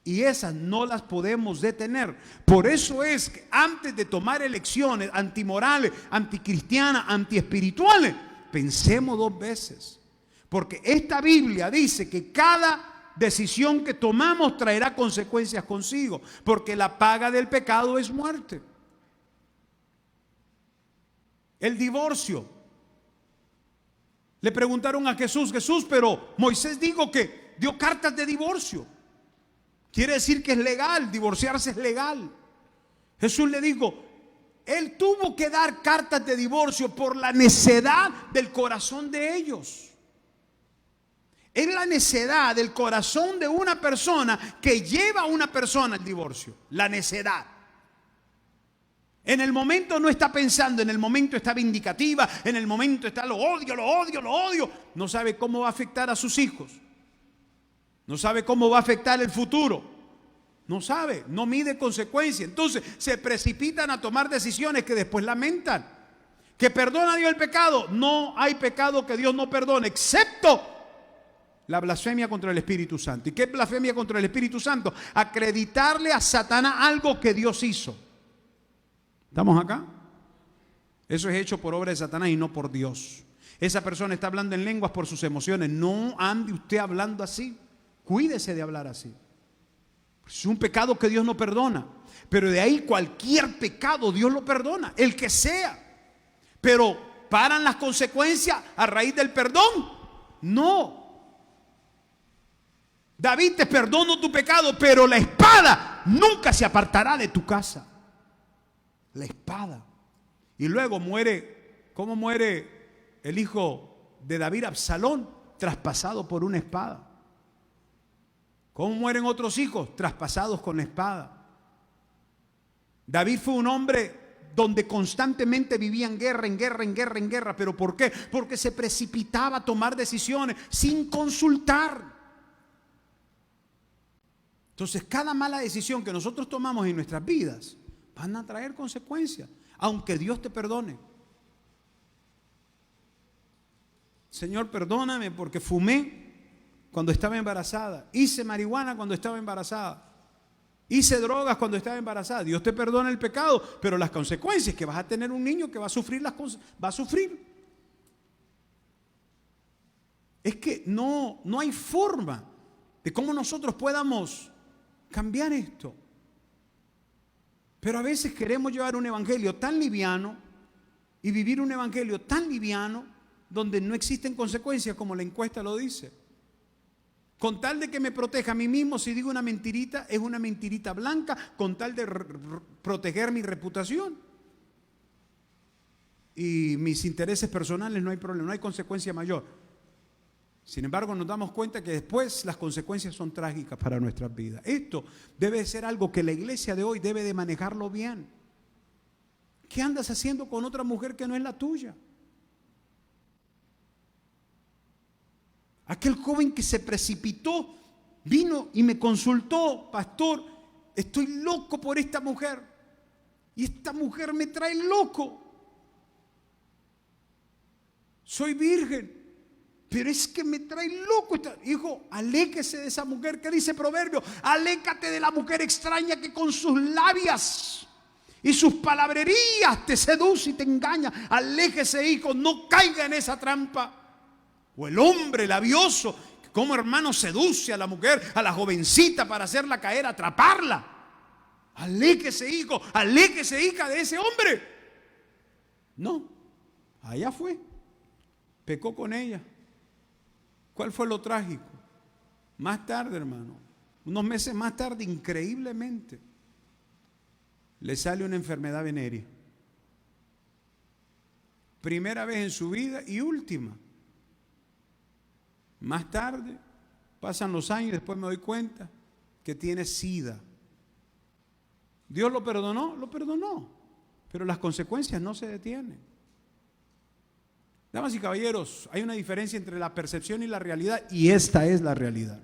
S1: y esas no las podemos detener. Por eso es que antes de tomar elecciones antimorales, anticristianas, antiespirituales, pensemos 2 veces, porque esta Biblia dice que cada decisión que tomamos traerá consecuencias consigo, porque la paga del pecado es muerte. El divorcio. Le preguntaron a Jesús, pero Moisés dijo que dio cartas de divorcio. Quiere decir que es legal, divorciarse es legal. Jesús le dijo, él tuvo que dar cartas de divorcio por la necedad del corazón de ellos. Es la necedad del corazón de una persona que lleva a una persona al divorcio. La necedad. En el momento no está pensando, en el momento está vindicativa, en el momento está lo odio. No sabe cómo va a afectar a sus hijos. No sabe cómo va a afectar el futuro. No sabe, no mide consecuencias. Entonces se precipitan a tomar decisiones que después lamentan. ¿Que perdona Dios el pecado? No hay pecado que Dios no perdone, excepto la blasfemia contra el Espíritu Santo. ¿Y qué es blasfemia contra el Espíritu Santo? Acreditarle a Satanás algo que Dios hizo. ¿Estamos acá? Eso es hecho por obra de Satanás y no por Dios. Esa persona está hablando en lenguas por sus emociones. No ande usted hablando así. Cuídese de hablar así. Es un pecado que Dios no perdona. Pero de ahí cualquier pecado Dios lo perdona, el que sea. Pero ¿paran las consecuencias a raíz del perdón? No. David, te perdono tu pecado, pero la espada nunca se apartará de tu casa. La espada. Y luego muere, ¿cómo muere el hijo de David, Absalón? Traspasado por una espada. ¿Cómo mueren otros hijos? Traspasados con la espada. David fue un hombre donde constantemente vivían guerra, en guerra, en guerra, en guerra. ¿Pero por qué? Porque se precipitaba a tomar decisiones sin consultar. Entonces, cada mala decisión que nosotros tomamos en nuestras vidas van a traer consecuencias, aunque Dios te perdone. Señor, perdóname porque fumé cuando estaba embarazada, hice marihuana cuando estaba embarazada, hice drogas cuando estaba embarazada. Dios te perdona el pecado, pero las consecuencias, que vas a tener un niño que va a sufrir las cosas, va a sufrir. Es que no hay forma de cómo nosotros podamos cambiar esto. Pero a veces queremos llevar un evangelio tan liviano y vivir un evangelio tan liviano donde no existen consecuencias, como la encuesta lo dice. Con tal de que me proteja a mí mismo, si digo una mentirita, es una mentirita blanca, con tal de proteger mi reputación y mis intereses personales, no hay problema, no hay consecuencia mayor. Sin embargo, nos damos cuenta que después las consecuencias son trágicas para nuestras vidas. Esto debe ser algo que la iglesia de hoy debe de manejarlo bien. ¿Qué andas haciendo con otra mujer que no es la tuya? Aquel joven que se precipitó, vino y me consultó: pastor, estoy loco por esta mujer y esta mujer me trae loco. Soy virgen, pero es que me trae loco. Hijo, aléjese de esa mujer. ¿Qué dice Proverbio? Aléjate de la mujer extraña que con sus labias y sus palabrerías te seduce y te engaña. Aléjese, hijo, no caiga en esa trampa. O el hombre labioso, que como hermano seduce a la mujer, a la jovencita, para hacerla caer, atraparla. Aléjese, hijo, aléjese, hija, de ese hombre. No, allá fue, pecó con ella. ¿Cuál fue lo trágico? Más tarde, hermano, unos meses más tarde, increíblemente, le sale una enfermedad venérea. Primera vez en su vida y última. Más tarde, pasan los años y después me doy cuenta que tiene SIDA. ¿Dios lo perdonó? Lo perdonó, pero las consecuencias no se detienen. Damas y caballeros, hay una diferencia entre la percepción y la realidad, y esta es la realidad.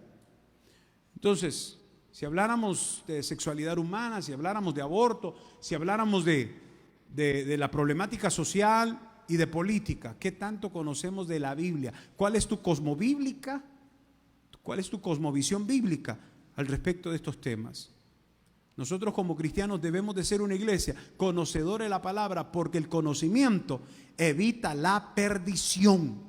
S1: Entonces, si habláramos de sexualidad humana, si habláramos de aborto, si habláramos de la problemática social y de política, ¿qué tanto conocemos de la Biblia? ¿Cuál es tu cosmovisión bíblica al respecto de estos temas? Nosotros como cristianos debemos de ser una iglesia conocedora de la palabra, porque el conocimiento evita la perdición.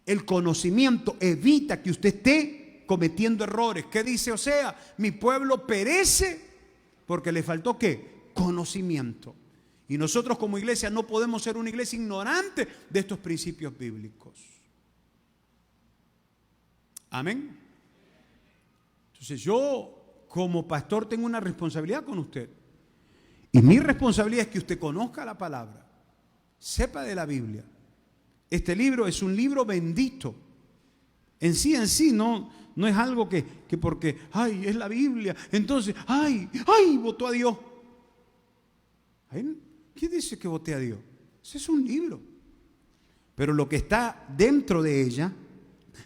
S1: El conocimiento evita que usted esté cometiendo errores. ¿Qué dice Osea? Mi pueblo perece porque le faltó ¿qué? Conocimiento. Y nosotros como iglesia no podemos ser una iglesia ignorante de estos principios bíblicos. Amén. Entonces yo como pastor tengo una responsabilidad con usted. Y mi responsabilidad es que usted conozca la palabra, sepa de la Biblia. Este libro es un libro bendito. En sí no es algo que porque, ay, es la Biblia, entonces, ay, votó a Dios. ¿Quién dice que voté a Dios? Ese es un libro. Pero lo que está dentro de ella,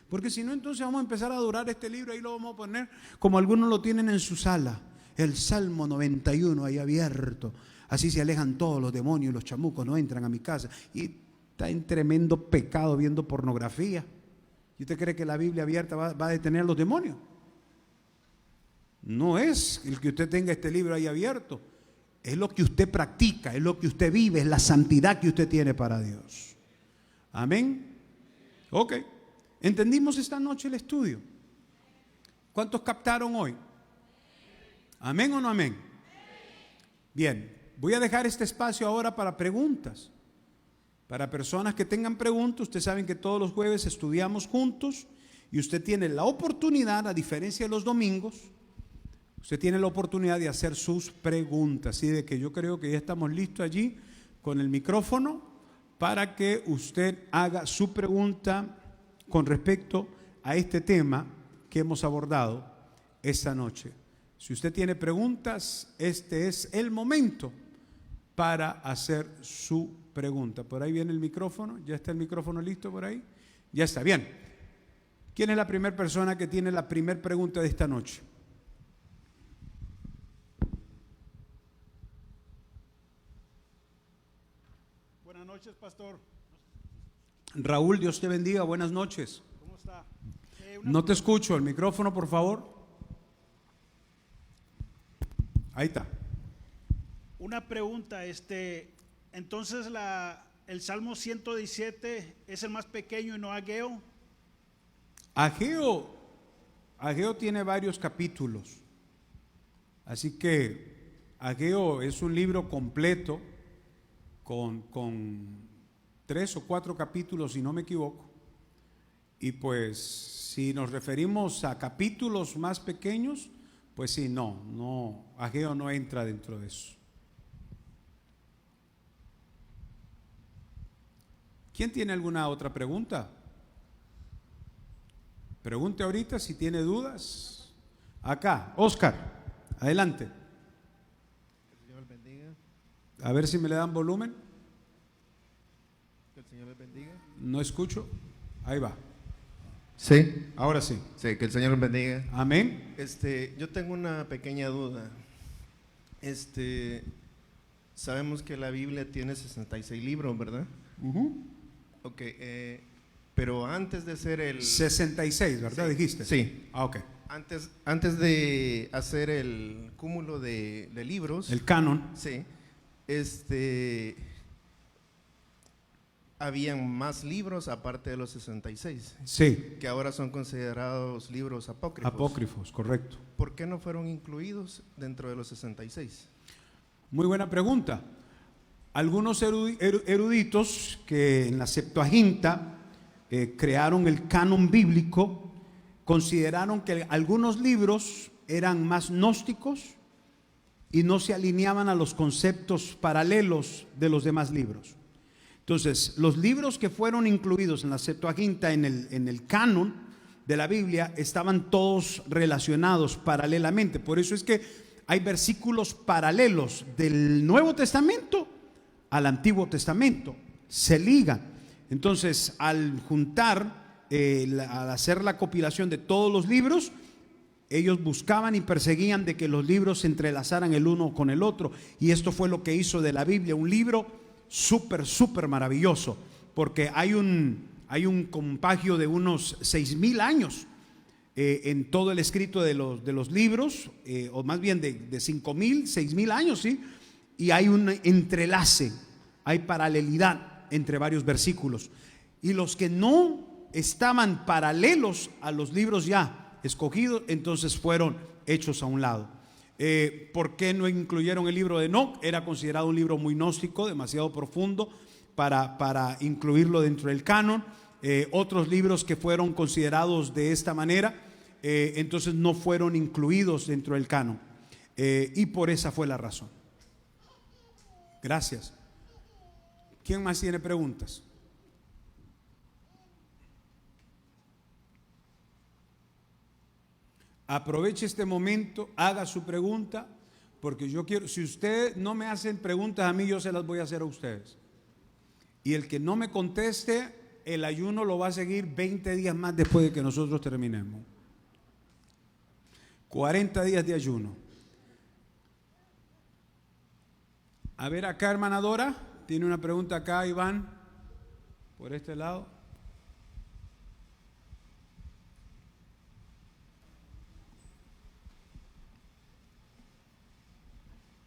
S1: porque si no, entonces vamos a empezar a adorar este libro, ahí lo vamos a poner como algunos lo tienen en su sala, el Salmo 91 ahí abierto. Así se alejan todos los demonios, los chamucos no entran a mi casa. Y está en tremendo pecado viendo pornografía. ¿Y usted cree que la Biblia abierta va a detener a los demonios? No es el que usted tenga este libro ahí abierto. Es lo que usted practica, es lo que usted vive, es la santidad que usted tiene para Dios. Amén. Ok. ¿Entendimos esta noche el estudio? ¿Cuántos captaron hoy? ¿Amén o no amén? Bien, voy a dejar este espacio ahora para preguntas. Para personas que tengan preguntas, ustedes saben que todos los jueves estudiamos juntos y usted tiene la oportunidad, a diferencia de los domingos, usted tiene la oportunidad de hacer sus preguntas. Así de que yo creo que ya estamos listos allí con el micrófono para que usted haga su pregunta con respecto a este tema que hemos abordado esta noche. Si usted tiene preguntas, este es el momento para hacer su pregunta. Por ahí viene el micrófono. ¿Ya está el micrófono listo por ahí? Ya está, bien. ¿Quién es la primera persona que tiene la primera pregunta de esta noche?
S2: Buenas noches, pastor.
S1: Raúl, Dios te bendiga, buenas noches.
S2: ¿Cómo está?
S1: No te escucho, el micrófono, por favor. Ahí está.
S2: Una pregunta, entonces el Salmo 117 es el más pequeño y no Ageo.
S1: Ageo tiene varios capítulos, así que Ageo es un libro completo con 3 o 4 capítulos, si no me equivoco. Y pues si nos referimos a capítulos más pequeños, pues sí, no, Ageo no entra dentro de eso. ¿Quién tiene alguna otra pregunta? Pregunte ahorita si tiene dudas. Acá, Oscar, adelante.
S3: Que el Señor les bendiga.
S1: A ver si me le dan volumen.
S3: Que el Señor les bendiga.
S1: No escucho. Ahí va.
S3: Sí.
S1: Ahora sí.
S3: Sí, que el Señor les bendiga.
S1: Amén.
S3: Yo tengo una pequeña duda. Sabemos que la Biblia tiene 66 libros, ¿verdad? Ok, pero antes de hacer el...
S1: 66, ¿verdad?
S3: Sí.
S1: Dijiste.
S3: Sí.
S1: Ah, ok.
S3: Antes de hacer el cúmulo de libros,
S1: El canon.
S3: sí, habían más libros aparte de los 66,
S1: Sí.
S3: que ahora son considerados libros apócrifos.
S1: Apócrifos, correcto.
S3: ¿Por qué no fueron incluidos dentro de los 66?
S1: Muy buena pregunta. Algunos eruditos que en la Septuaginta crearon el canon bíblico consideraron que algunos libros eran más gnósticos y no se alineaban a los conceptos paralelos de los demás libros. Entonces, los libros que fueron incluidos en la Septuaginta, en el canon de la Biblia, estaban todos relacionados paralelamente. Por eso es que hay versículos paralelos del Nuevo Testamento al Antiguo Testamento, se ligan. Entonces, al juntar, al hacer la compilación de todos los libros, ellos buscaban y perseguían de que los libros se entrelazaran el uno con el otro. Y esto fue lo que hizo de la Biblia un libro súper maravilloso, porque hay un compagio de unos 6,000 años en todo el escrito de los libros, o más bien de 5,000, 6,000 años, ¿sí? Y hay un entrelace, hay paralelidad entre varios versículos. Y los que no estaban paralelos a los libros ya escogidos, entonces fueron hechos a un lado. ¿Por qué no incluyeron el libro de Enoc? Era considerado un libro muy gnóstico, demasiado profundo para incluirlo dentro del canon. Otros libros que fueron considerados de esta manera, entonces no fueron incluidos dentro del canon. Y por esa fue la razón. Gracias. ¿Quién más tiene preguntas? Aproveche este momento, haga su pregunta, porque yo quiero, si ustedes no me hacen preguntas a mí, yo se las voy a hacer a ustedes. Y el que no me conteste, el ayuno lo va a seguir 20 días más después de que nosotros terminemos. 40 días de ayuno. A ver acá, hermana Dora, tiene una pregunta acá, Iván, por este lado.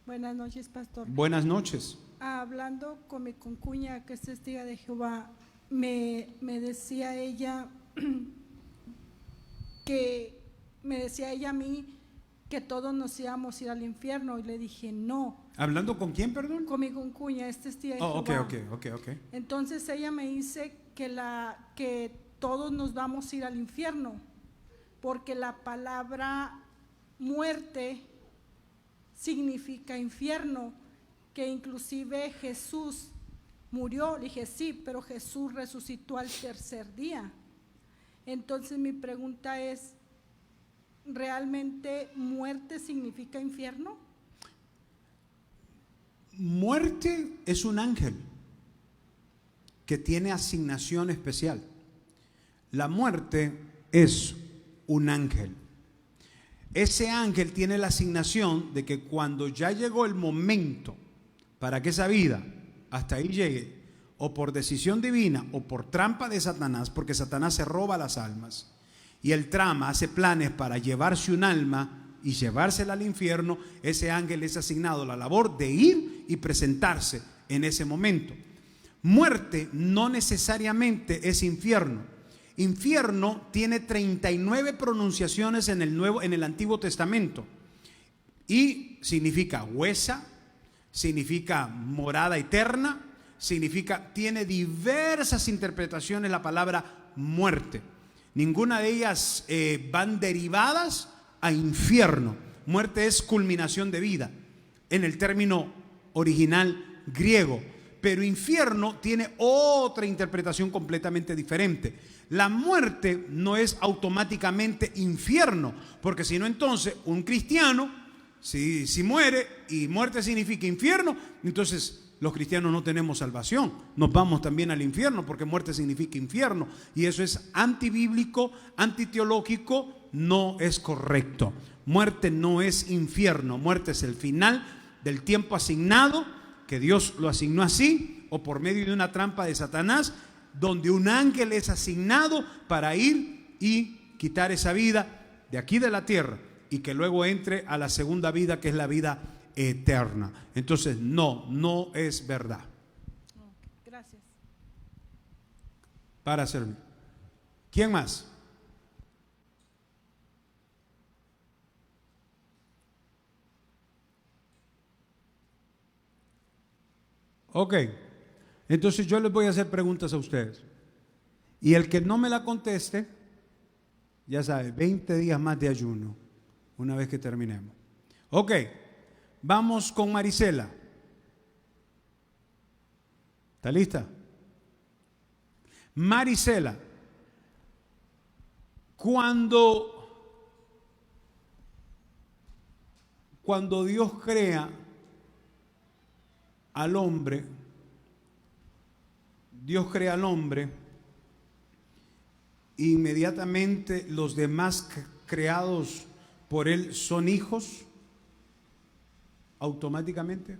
S4: Buenas noches, pastor.
S1: Buenas noches.
S4: Hablando con mi concuña, que es testiga de Jehová, me decía ella a mí que todos nos íbamos a ir al infierno, y le dije no.
S1: ¿Hablando con quién, perdón?
S4: Con mi concuña, es testiga de
S1: Oh,
S4: Jehová.
S1: ok.
S4: Entonces ella me dice que todos nos vamos a ir al infierno, porque la palabra muerte significa infierno, que inclusive Jesús murió. Le dije sí, pero Jesús resucitó al tercer día. Entonces mi pregunta es, ¿realmente muerte significa infierno?
S1: Muerte es un ángel que tiene asignación especial. La muerte es un ángel. Ese ángel tiene la asignación de que cuando ya llegó el momento para que esa vida hasta ahí llegue, o por decisión divina o por trampa de Satanás, porque Satanás se roba las almas y él trama, hace planes para llevarse un alma y llevársela al infierno, ese ángel es asignado la labor de ir y presentarse en ese momento. Muerte no necesariamente es infierno. Infierno tiene 39 pronunciaciones en el Antiguo Testamento y significa huesa, significa morada eterna, tiene diversas interpretaciones la palabra muerte. Ninguna de ellas van derivadas a infierno. Muerte es culminación de vida en el término original griego, pero infierno tiene otra interpretación completamente diferente. La muerte no es automáticamente infierno, porque si no, entonces un cristiano, si muere y muerte significa infierno, entonces los cristianos no tenemos salvación, nos vamos también al infierno, porque muerte significa infierno, y eso es antibíblico, antiteológico, no es correcto. Muerte no es infierno, muerte es el final del tiempo asignado, que Dios lo asignó así, o por medio de una trampa de Satanás, donde un ángel es asignado para ir y quitar esa vida de aquí de la tierra, y que luego entre a la segunda vida, que es la vida eterna. Entonces no es verdad.
S4: Gracias.
S1: Para servir. ¿Quién más? Ok, entonces yo les voy a hacer preguntas a ustedes. Y el que no me la conteste, ya sabe, 20 días más de ayuno, una vez que terminemos. Ok, vamos con Marisela. ¿Está lista? Marisela, cuando Dios crea al hombre, inmediatamente los demás creados por él son hijos, automáticamente.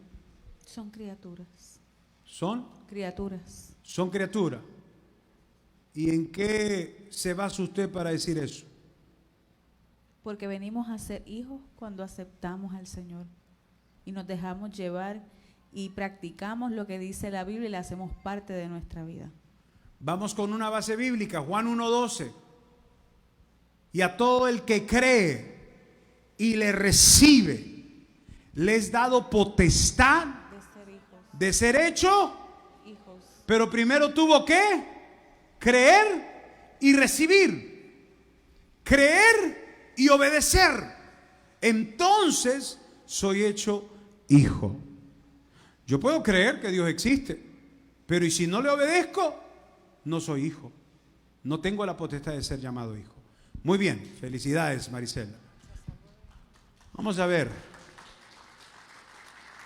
S5: Son criaturas.
S1: ¿Son?
S5: Criaturas.
S1: Son criaturas. ¿Y en qué se basa usted para decir eso?
S5: Porque venimos a ser hijos cuando aceptamos al Señor y nos dejamos llevar y practicamos lo que dice la Biblia y le hacemos parte de nuestra vida.
S1: Vamos con una base bíblica, Juan 1:12. Y a todo el que cree y le recibe, le es dado potestad de ser hecho
S5: hijos.
S1: Pero primero tuvo que creer y recibir, creer y obedecer. Entonces soy hecho hijo. Yo puedo creer que Dios existe, pero ¿y si no le obedezco? No soy hijo. No tengo la potestad de ser llamado hijo. Muy bien, felicidades, Marisela. Vamos a ver.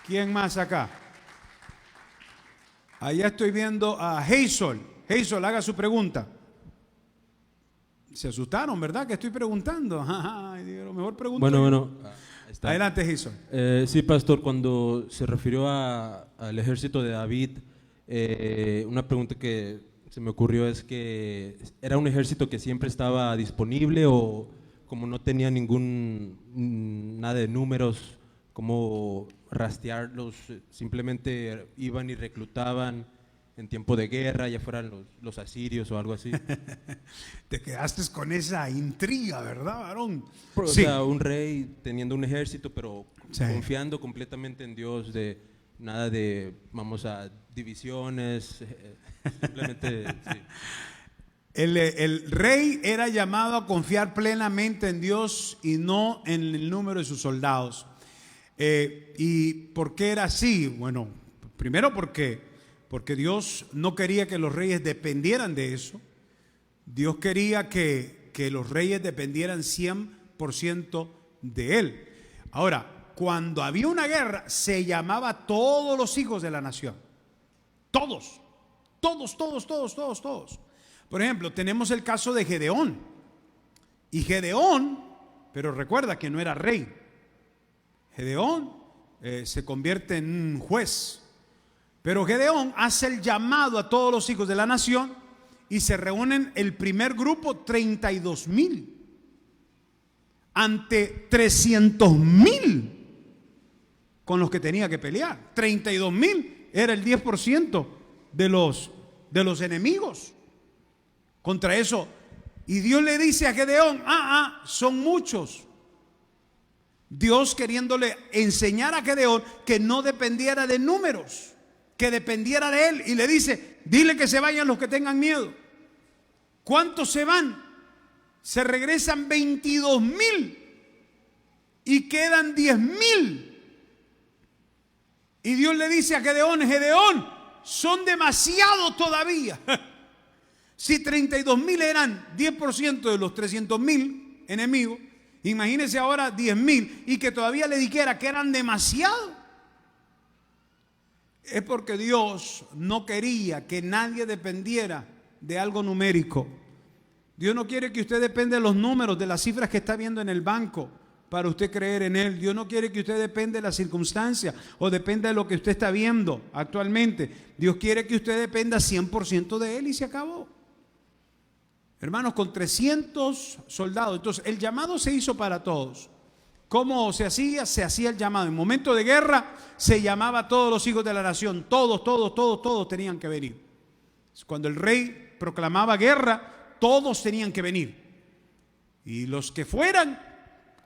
S1: ¿Quién más acá? Allá estoy viendo a Hazel. Hazel, haga su pregunta. Se asustaron, ¿verdad? Que estoy preguntando. Ay, Dios, mejor pregunto.
S6: Bueno.
S1: Adelante, Hazel.
S6: Sí, pastor, cuando se refirió al ejército de David, una pregunta que se me ocurrió es que ¿era un ejército que siempre estaba disponible o como no tenía nada de números, cómo rastrearlos, simplemente iban y reclutaban en tiempo de guerra, ya fueran los asirios o algo así?
S1: Te quedaste con esa intriga, ¿verdad, varón?
S6: O
S1: Sí.
S6: sea, un rey teniendo un ejército, pero
S1: Sí.
S6: confiando completamente en Dios, de nada de, vamos a divisiones, simplemente, sí.
S1: El rey era llamado a confiar plenamente en Dios y no en el número de sus soldados. ¿Y por qué era así? Bueno, primero porque Dios no quería que los reyes dependieran de eso. Dios quería que los reyes dependieran 100% de Él. Ahora, cuando había una guerra, se llamaba a todos los hijos de la nación. Todos. Por ejemplo, tenemos el caso de Gedeón. Y Gedeón, pero recuerda que no era rey. Gedeón se convierte en un juez. Pero Gedeón hace el llamado a todos los hijos de la nación y se reúnen el primer grupo, 32,000, ante 300,000 con los que tenía que pelear. 32,000 era el 10% de los enemigos. Contra eso, y Dios le dice a Gedeón, son muchos. Dios queriéndole enseñar a Gedeón que no dependiera de números, que dependiera de él, y le dice, dile que se vayan los que tengan miedo. ¿Cuántos se van? Se regresan 22,000 y quedan 10,000. Y Dios le dice a Gedeón, Gedeón, son demasiados todavía. Si 32,000 eran 10% de los 300,000 enemigos, imagínense ahora 10,000 y que todavía le dijera que eran demasiados. Es porque Dios no quería que nadie dependiera de algo numérico. Dios no quiere que usted dependa de los números, de las cifras que está viendo en el banco para usted creer en Él. Dios no quiere que usted dependa de las circunstancias o dependa de lo que usted está viendo actualmente. Dios quiere que usted dependa 100% de Él y se acabó. Hermanos, con 300 soldados. Entonces, el llamado se hizo para todos. ¿Cómo se hacía? Se hacía el llamado. En momento de guerra, se llamaba a todos los hijos de la nación. Todos tenían que venir. Cuando el rey proclamaba guerra, todos tenían que venir. Y los que fueran,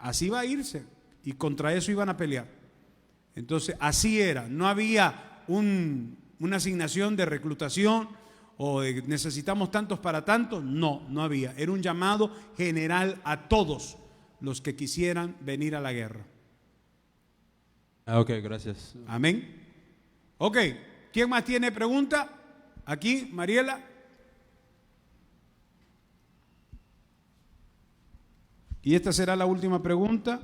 S1: así iba a irse. Y contra eso iban a pelear. Entonces, así era. No había una asignación de reclutación o de necesitamos tantos para tantos. No había. Era un llamado general a todos los que quisieran venir a la guerra.
S6: Ok, gracias.
S1: Amén. Ok, ¿quién más tiene pregunta? Aquí, Mariela. Y esta será la última pregunta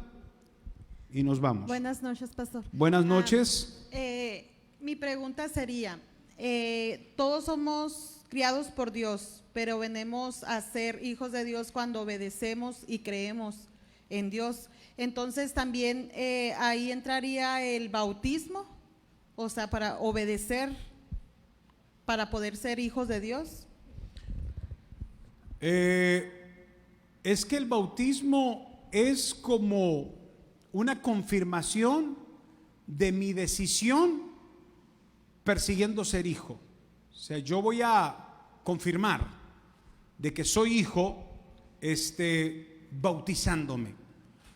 S1: y nos vamos.
S7: Buenas noches, pastor.
S1: Buenas noches.
S7: Mi pregunta sería, todos somos criados por Dios, pero venimos a ser hijos de Dios cuando obedecemos y creemos en Dios. Entonces también ahí entraría el bautismo, o sea, para obedecer, para poder ser hijos de Dios.
S1: Es que el bautismo es como una confirmación de mi decisión persiguiendo ser hijo. O sea, yo voy a confirmar de que soy hijo bautizándome,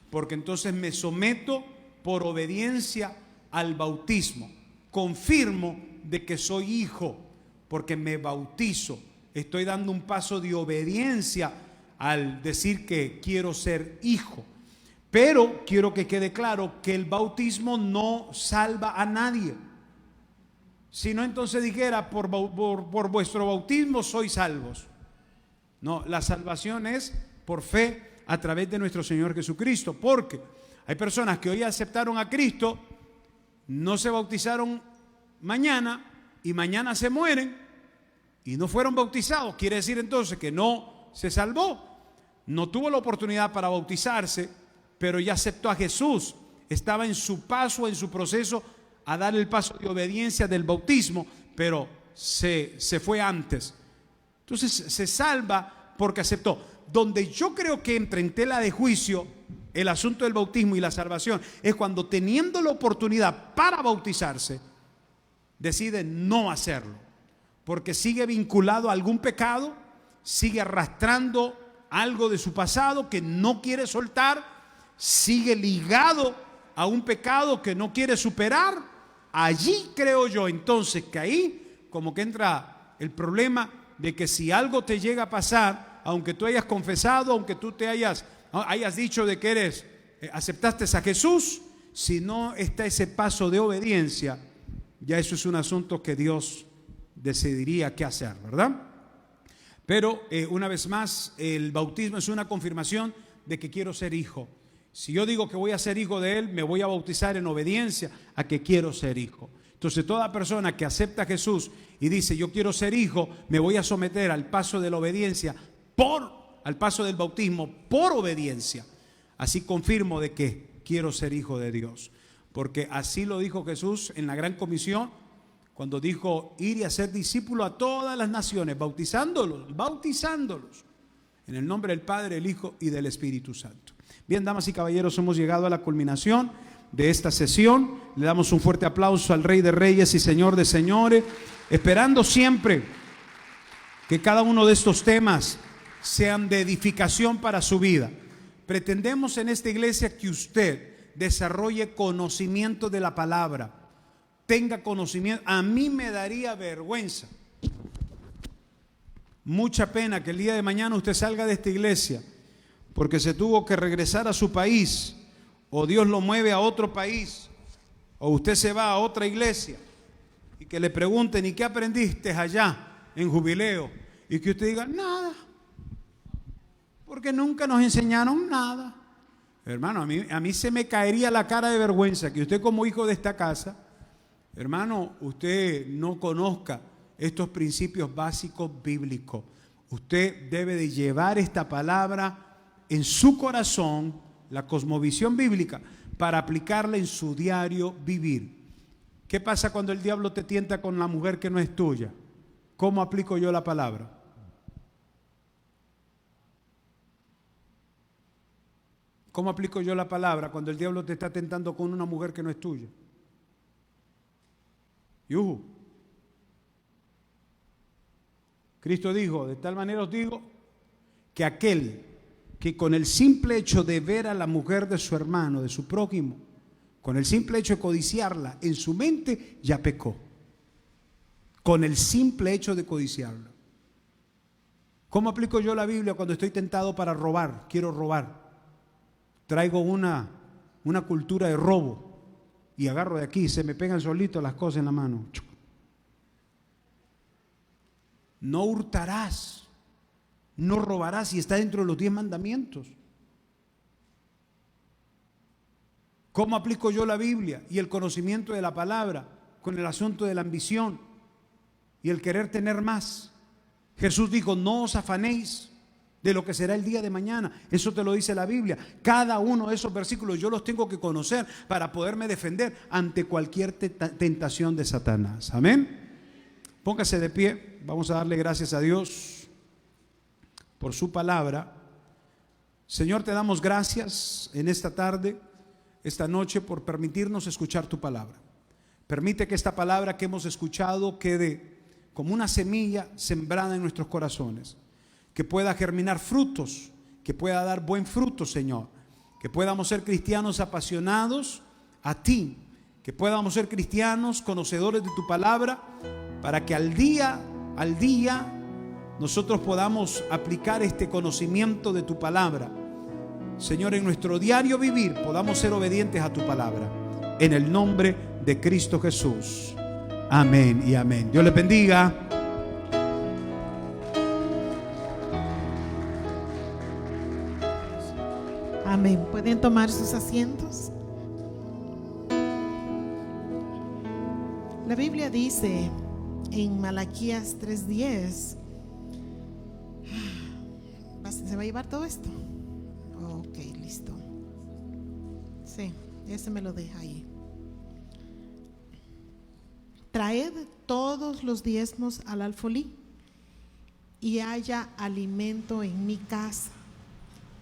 S1: porque entonces me someto por obediencia al bautismo. Confirmo de que soy hijo porque me bautizo. Estoy dando un paso de obediencia al decir que quiero ser hijo. Pero quiero que quede claro que el bautismo no salva a nadie. Si no, entonces dijera, por vuestro bautismo sois salvos. No, la salvación es por fe a través de nuestro Señor Jesucristo. Porque hay personas que hoy aceptaron a Cristo, no se bautizaron mañana y mañana se mueren y no fueron bautizados. Quiere decir entonces que no se salvó. No tuvo la oportunidad para bautizarse, pero ya aceptó a Jesús. Estaba en su paso, en su proceso a dar el paso de obediencia del bautismo, pero se fue antes. Entonces se salva porque aceptó. Donde yo creo que entra en tela de juicio el asunto del bautismo y la salvación es cuando, teniendo la oportunidad para bautizarse, decide no hacerlo, porque sigue vinculado a algún pecado, sigue arrastrando algo de su pasado que no quiere soltar, sigue ligado a un pecado que no quiere superar. Allí creo yo entonces que ahí como que entra el problema de que si algo te llega a pasar, aunque tú hayas confesado, aunque tú te hayas dicho de que aceptaste a Jesús, si no está ese paso de obediencia, ya eso es un asunto que Dios decidiría qué hacer, ¿verdad? Pero una vez más, el bautismo es una confirmación de que quiero ser hijo. Si yo digo que voy a ser hijo de Él, me voy a bautizar en obediencia a que quiero ser hijo. Entonces toda persona que acepta a Jesús y dice yo quiero ser hijo, me voy a someter al paso de la obediencia al paso del bautismo por obediencia. Así confirmo de que quiero ser hijo de Dios. Porque así lo dijo Jesús en la gran comisión, cuando dijo ir y hacer discípulos a todas las naciones, bautizándolos en el nombre del Padre, el Hijo y del Espíritu Santo. Bien, damas y caballeros, hemos llegado a la culminación de esta sesión. Le damos un fuerte aplauso al Rey de Reyes y Señor de Señores, esperando siempre que cada uno de estos temas sean de edificación para su vida. Pretendemos en esta iglesia que usted desarrolle conocimiento de la palabra, tenga conocimiento. A mí me daría vergüenza, mucha pena que el día de mañana usted salga de esta iglesia porque se tuvo que regresar a su país, o Dios lo mueve a otro país, o usted se va a otra iglesia y que le pregunten ¿y qué aprendiste allá en Jubileo? Y que usted diga nada, porque nunca nos enseñaron nada. Hermano, a mí se me caería la cara de vergüenza que usted como hijo de esta casa, hermano, usted no conozca estos principios básicos bíblicos. Usted debe de llevar esta palabra en su corazón, la cosmovisión bíblica, para aplicarla en su diario vivir. ¿Qué pasa cuando el diablo te tienta con la mujer que no es tuya? ¿Cómo aplico yo la palabra? ¿Cómo aplico yo la palabra cuando el diablo te está tentando con una mujer que no es tuya? ¡Yuhu! Cristo dijo, de tal manera os digo, que aquel que con el simple hecho de ver a la mujer de su hermano, de su prójimo, con el simple hecho de codiciarla, en su mente ya pecó. Con el simple hecho de codiciarla. ¿Cómo aplico yo la Biblia cuando estoy tentado para robar? Quiero robar. Traigo una cultura de robo y agarro de aquí, se me pegan solitos las cosas en la mano. No hurtarás. No robarás, y está dentro de los 10 mandamientos. ¿Cómo aplico yo la Biblia y el conocimiento de la palabra con el asunto de la ambición y el querer tener más? Jesús dijo, no os afanéis de lo que será el día de mañana. Eso te lo dice la Biblia. Cada uno de esos versículos yo los tengo que conocer para poderme defender ante cualquier tentación de Satanás. Amén. Póngase de pie. Vamos a darle gracias a Dios por su palabra. Señor, te damos gracias en esta tarde, esta noche, por permitirnos escuchar tu palabra. Permite que esta palabra que hemos escuchado quede como una semilla sembrada en nuestros corazones, que pueda germinar frutos, que pueda dar buen fruto, Señor, que podamos ser cristianos apasionados a ti, que podamos ser cristianos conocedores de tu palabra, para que al día nosotros podamos aplicar este conocimiento de tu palabra. Señor, en nuestro diario vivir podamos ser obedientes a tu palabra. En el nombre de Cristo Jesús. Amén y amén. Dios les bendiga.
S8: Amén. ¿Pueden tomar sus asientos? La Biblia dice en Malaquías 3:10, ¿se va a llevar todo esto? Ok, listo. Sí, ese me lo deja ahí. Traed todos los diezmos al alfolí y haya alimento en mi casa,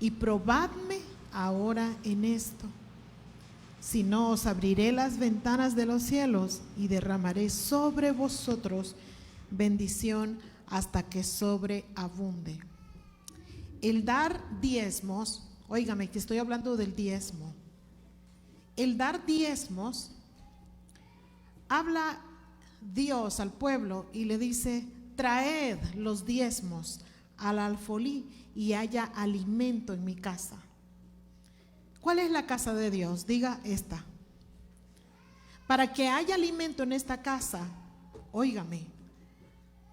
S8: y probadme ahora en esto. Si no, os abriré las ventanas de los cielos y derramaré sobre vosotros bendición hasta que sobreabunde. El dar diezmos, óigame que estoy hablando del diezmo. El dar diezmos, habla Dios al pueblo y le dice, traed los diezmos al alfolí y haya alimento en mi casa. ¿Cuál es la casa de Dios? Diga esta. Para que haya alimento en esta casa, óigame,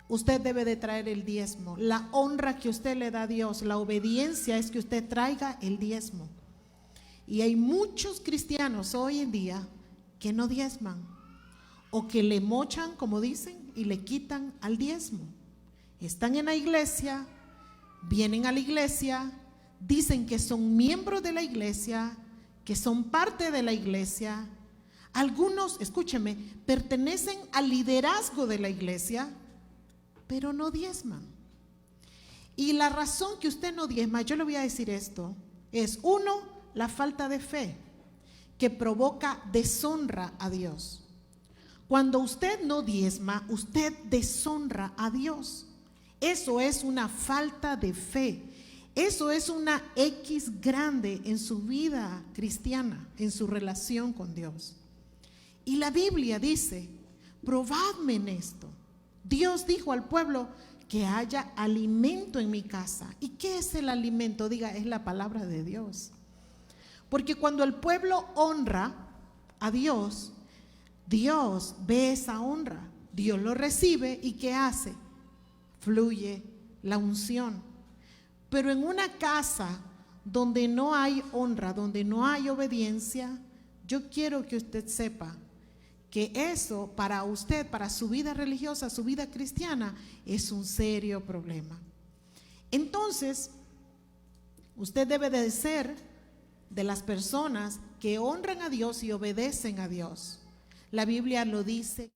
S8: usted debe de traer el diezmo. La honra que usted le da a Dios, la obediencia es que usted traiga el diezmo. Y hay muchos cristianos hoy en día que no diezman o que le mochan, como dicen, y le quitan al diezmo. Están en la iglesia, vienen a la iglesia, dicen que son miembros de la iglesia, que son parte de la iglesia. Algunos, escúcheme, pertenecen al liderazgo de la iglesia, pero no diezman. Y la razón que usted no diezma, yo le voy a decir esto, es uno, la falta de fe, que provoca deshonra a Dios. Cuando usted no diezma, usted deshonra a Dios. Eso es una falta de fe. Eso es una X grande en su vida cristiana, en su relación con Dios. Y la Biblia dice, probadme en esto. Dios dijo al pueblo que haya alimento en mi casa. ¿Y qué es el alimento? Diga, es la palabra de Dios. Porque cuando el pueblo honra a Dios, Dios ve esa honra, Dios lo recibe y ¿qué hace? Fluye la unción. Pero en una casa donde no hay honra, donde no hay obediencia, yo quiero que usted sepa que eso para usted, para su vida religiosa, su vida cristiana, es un serio problema. Entonces, usted debe de ser de las personas que honran a Dios y obedecen a Dios. La Biblia lo dice.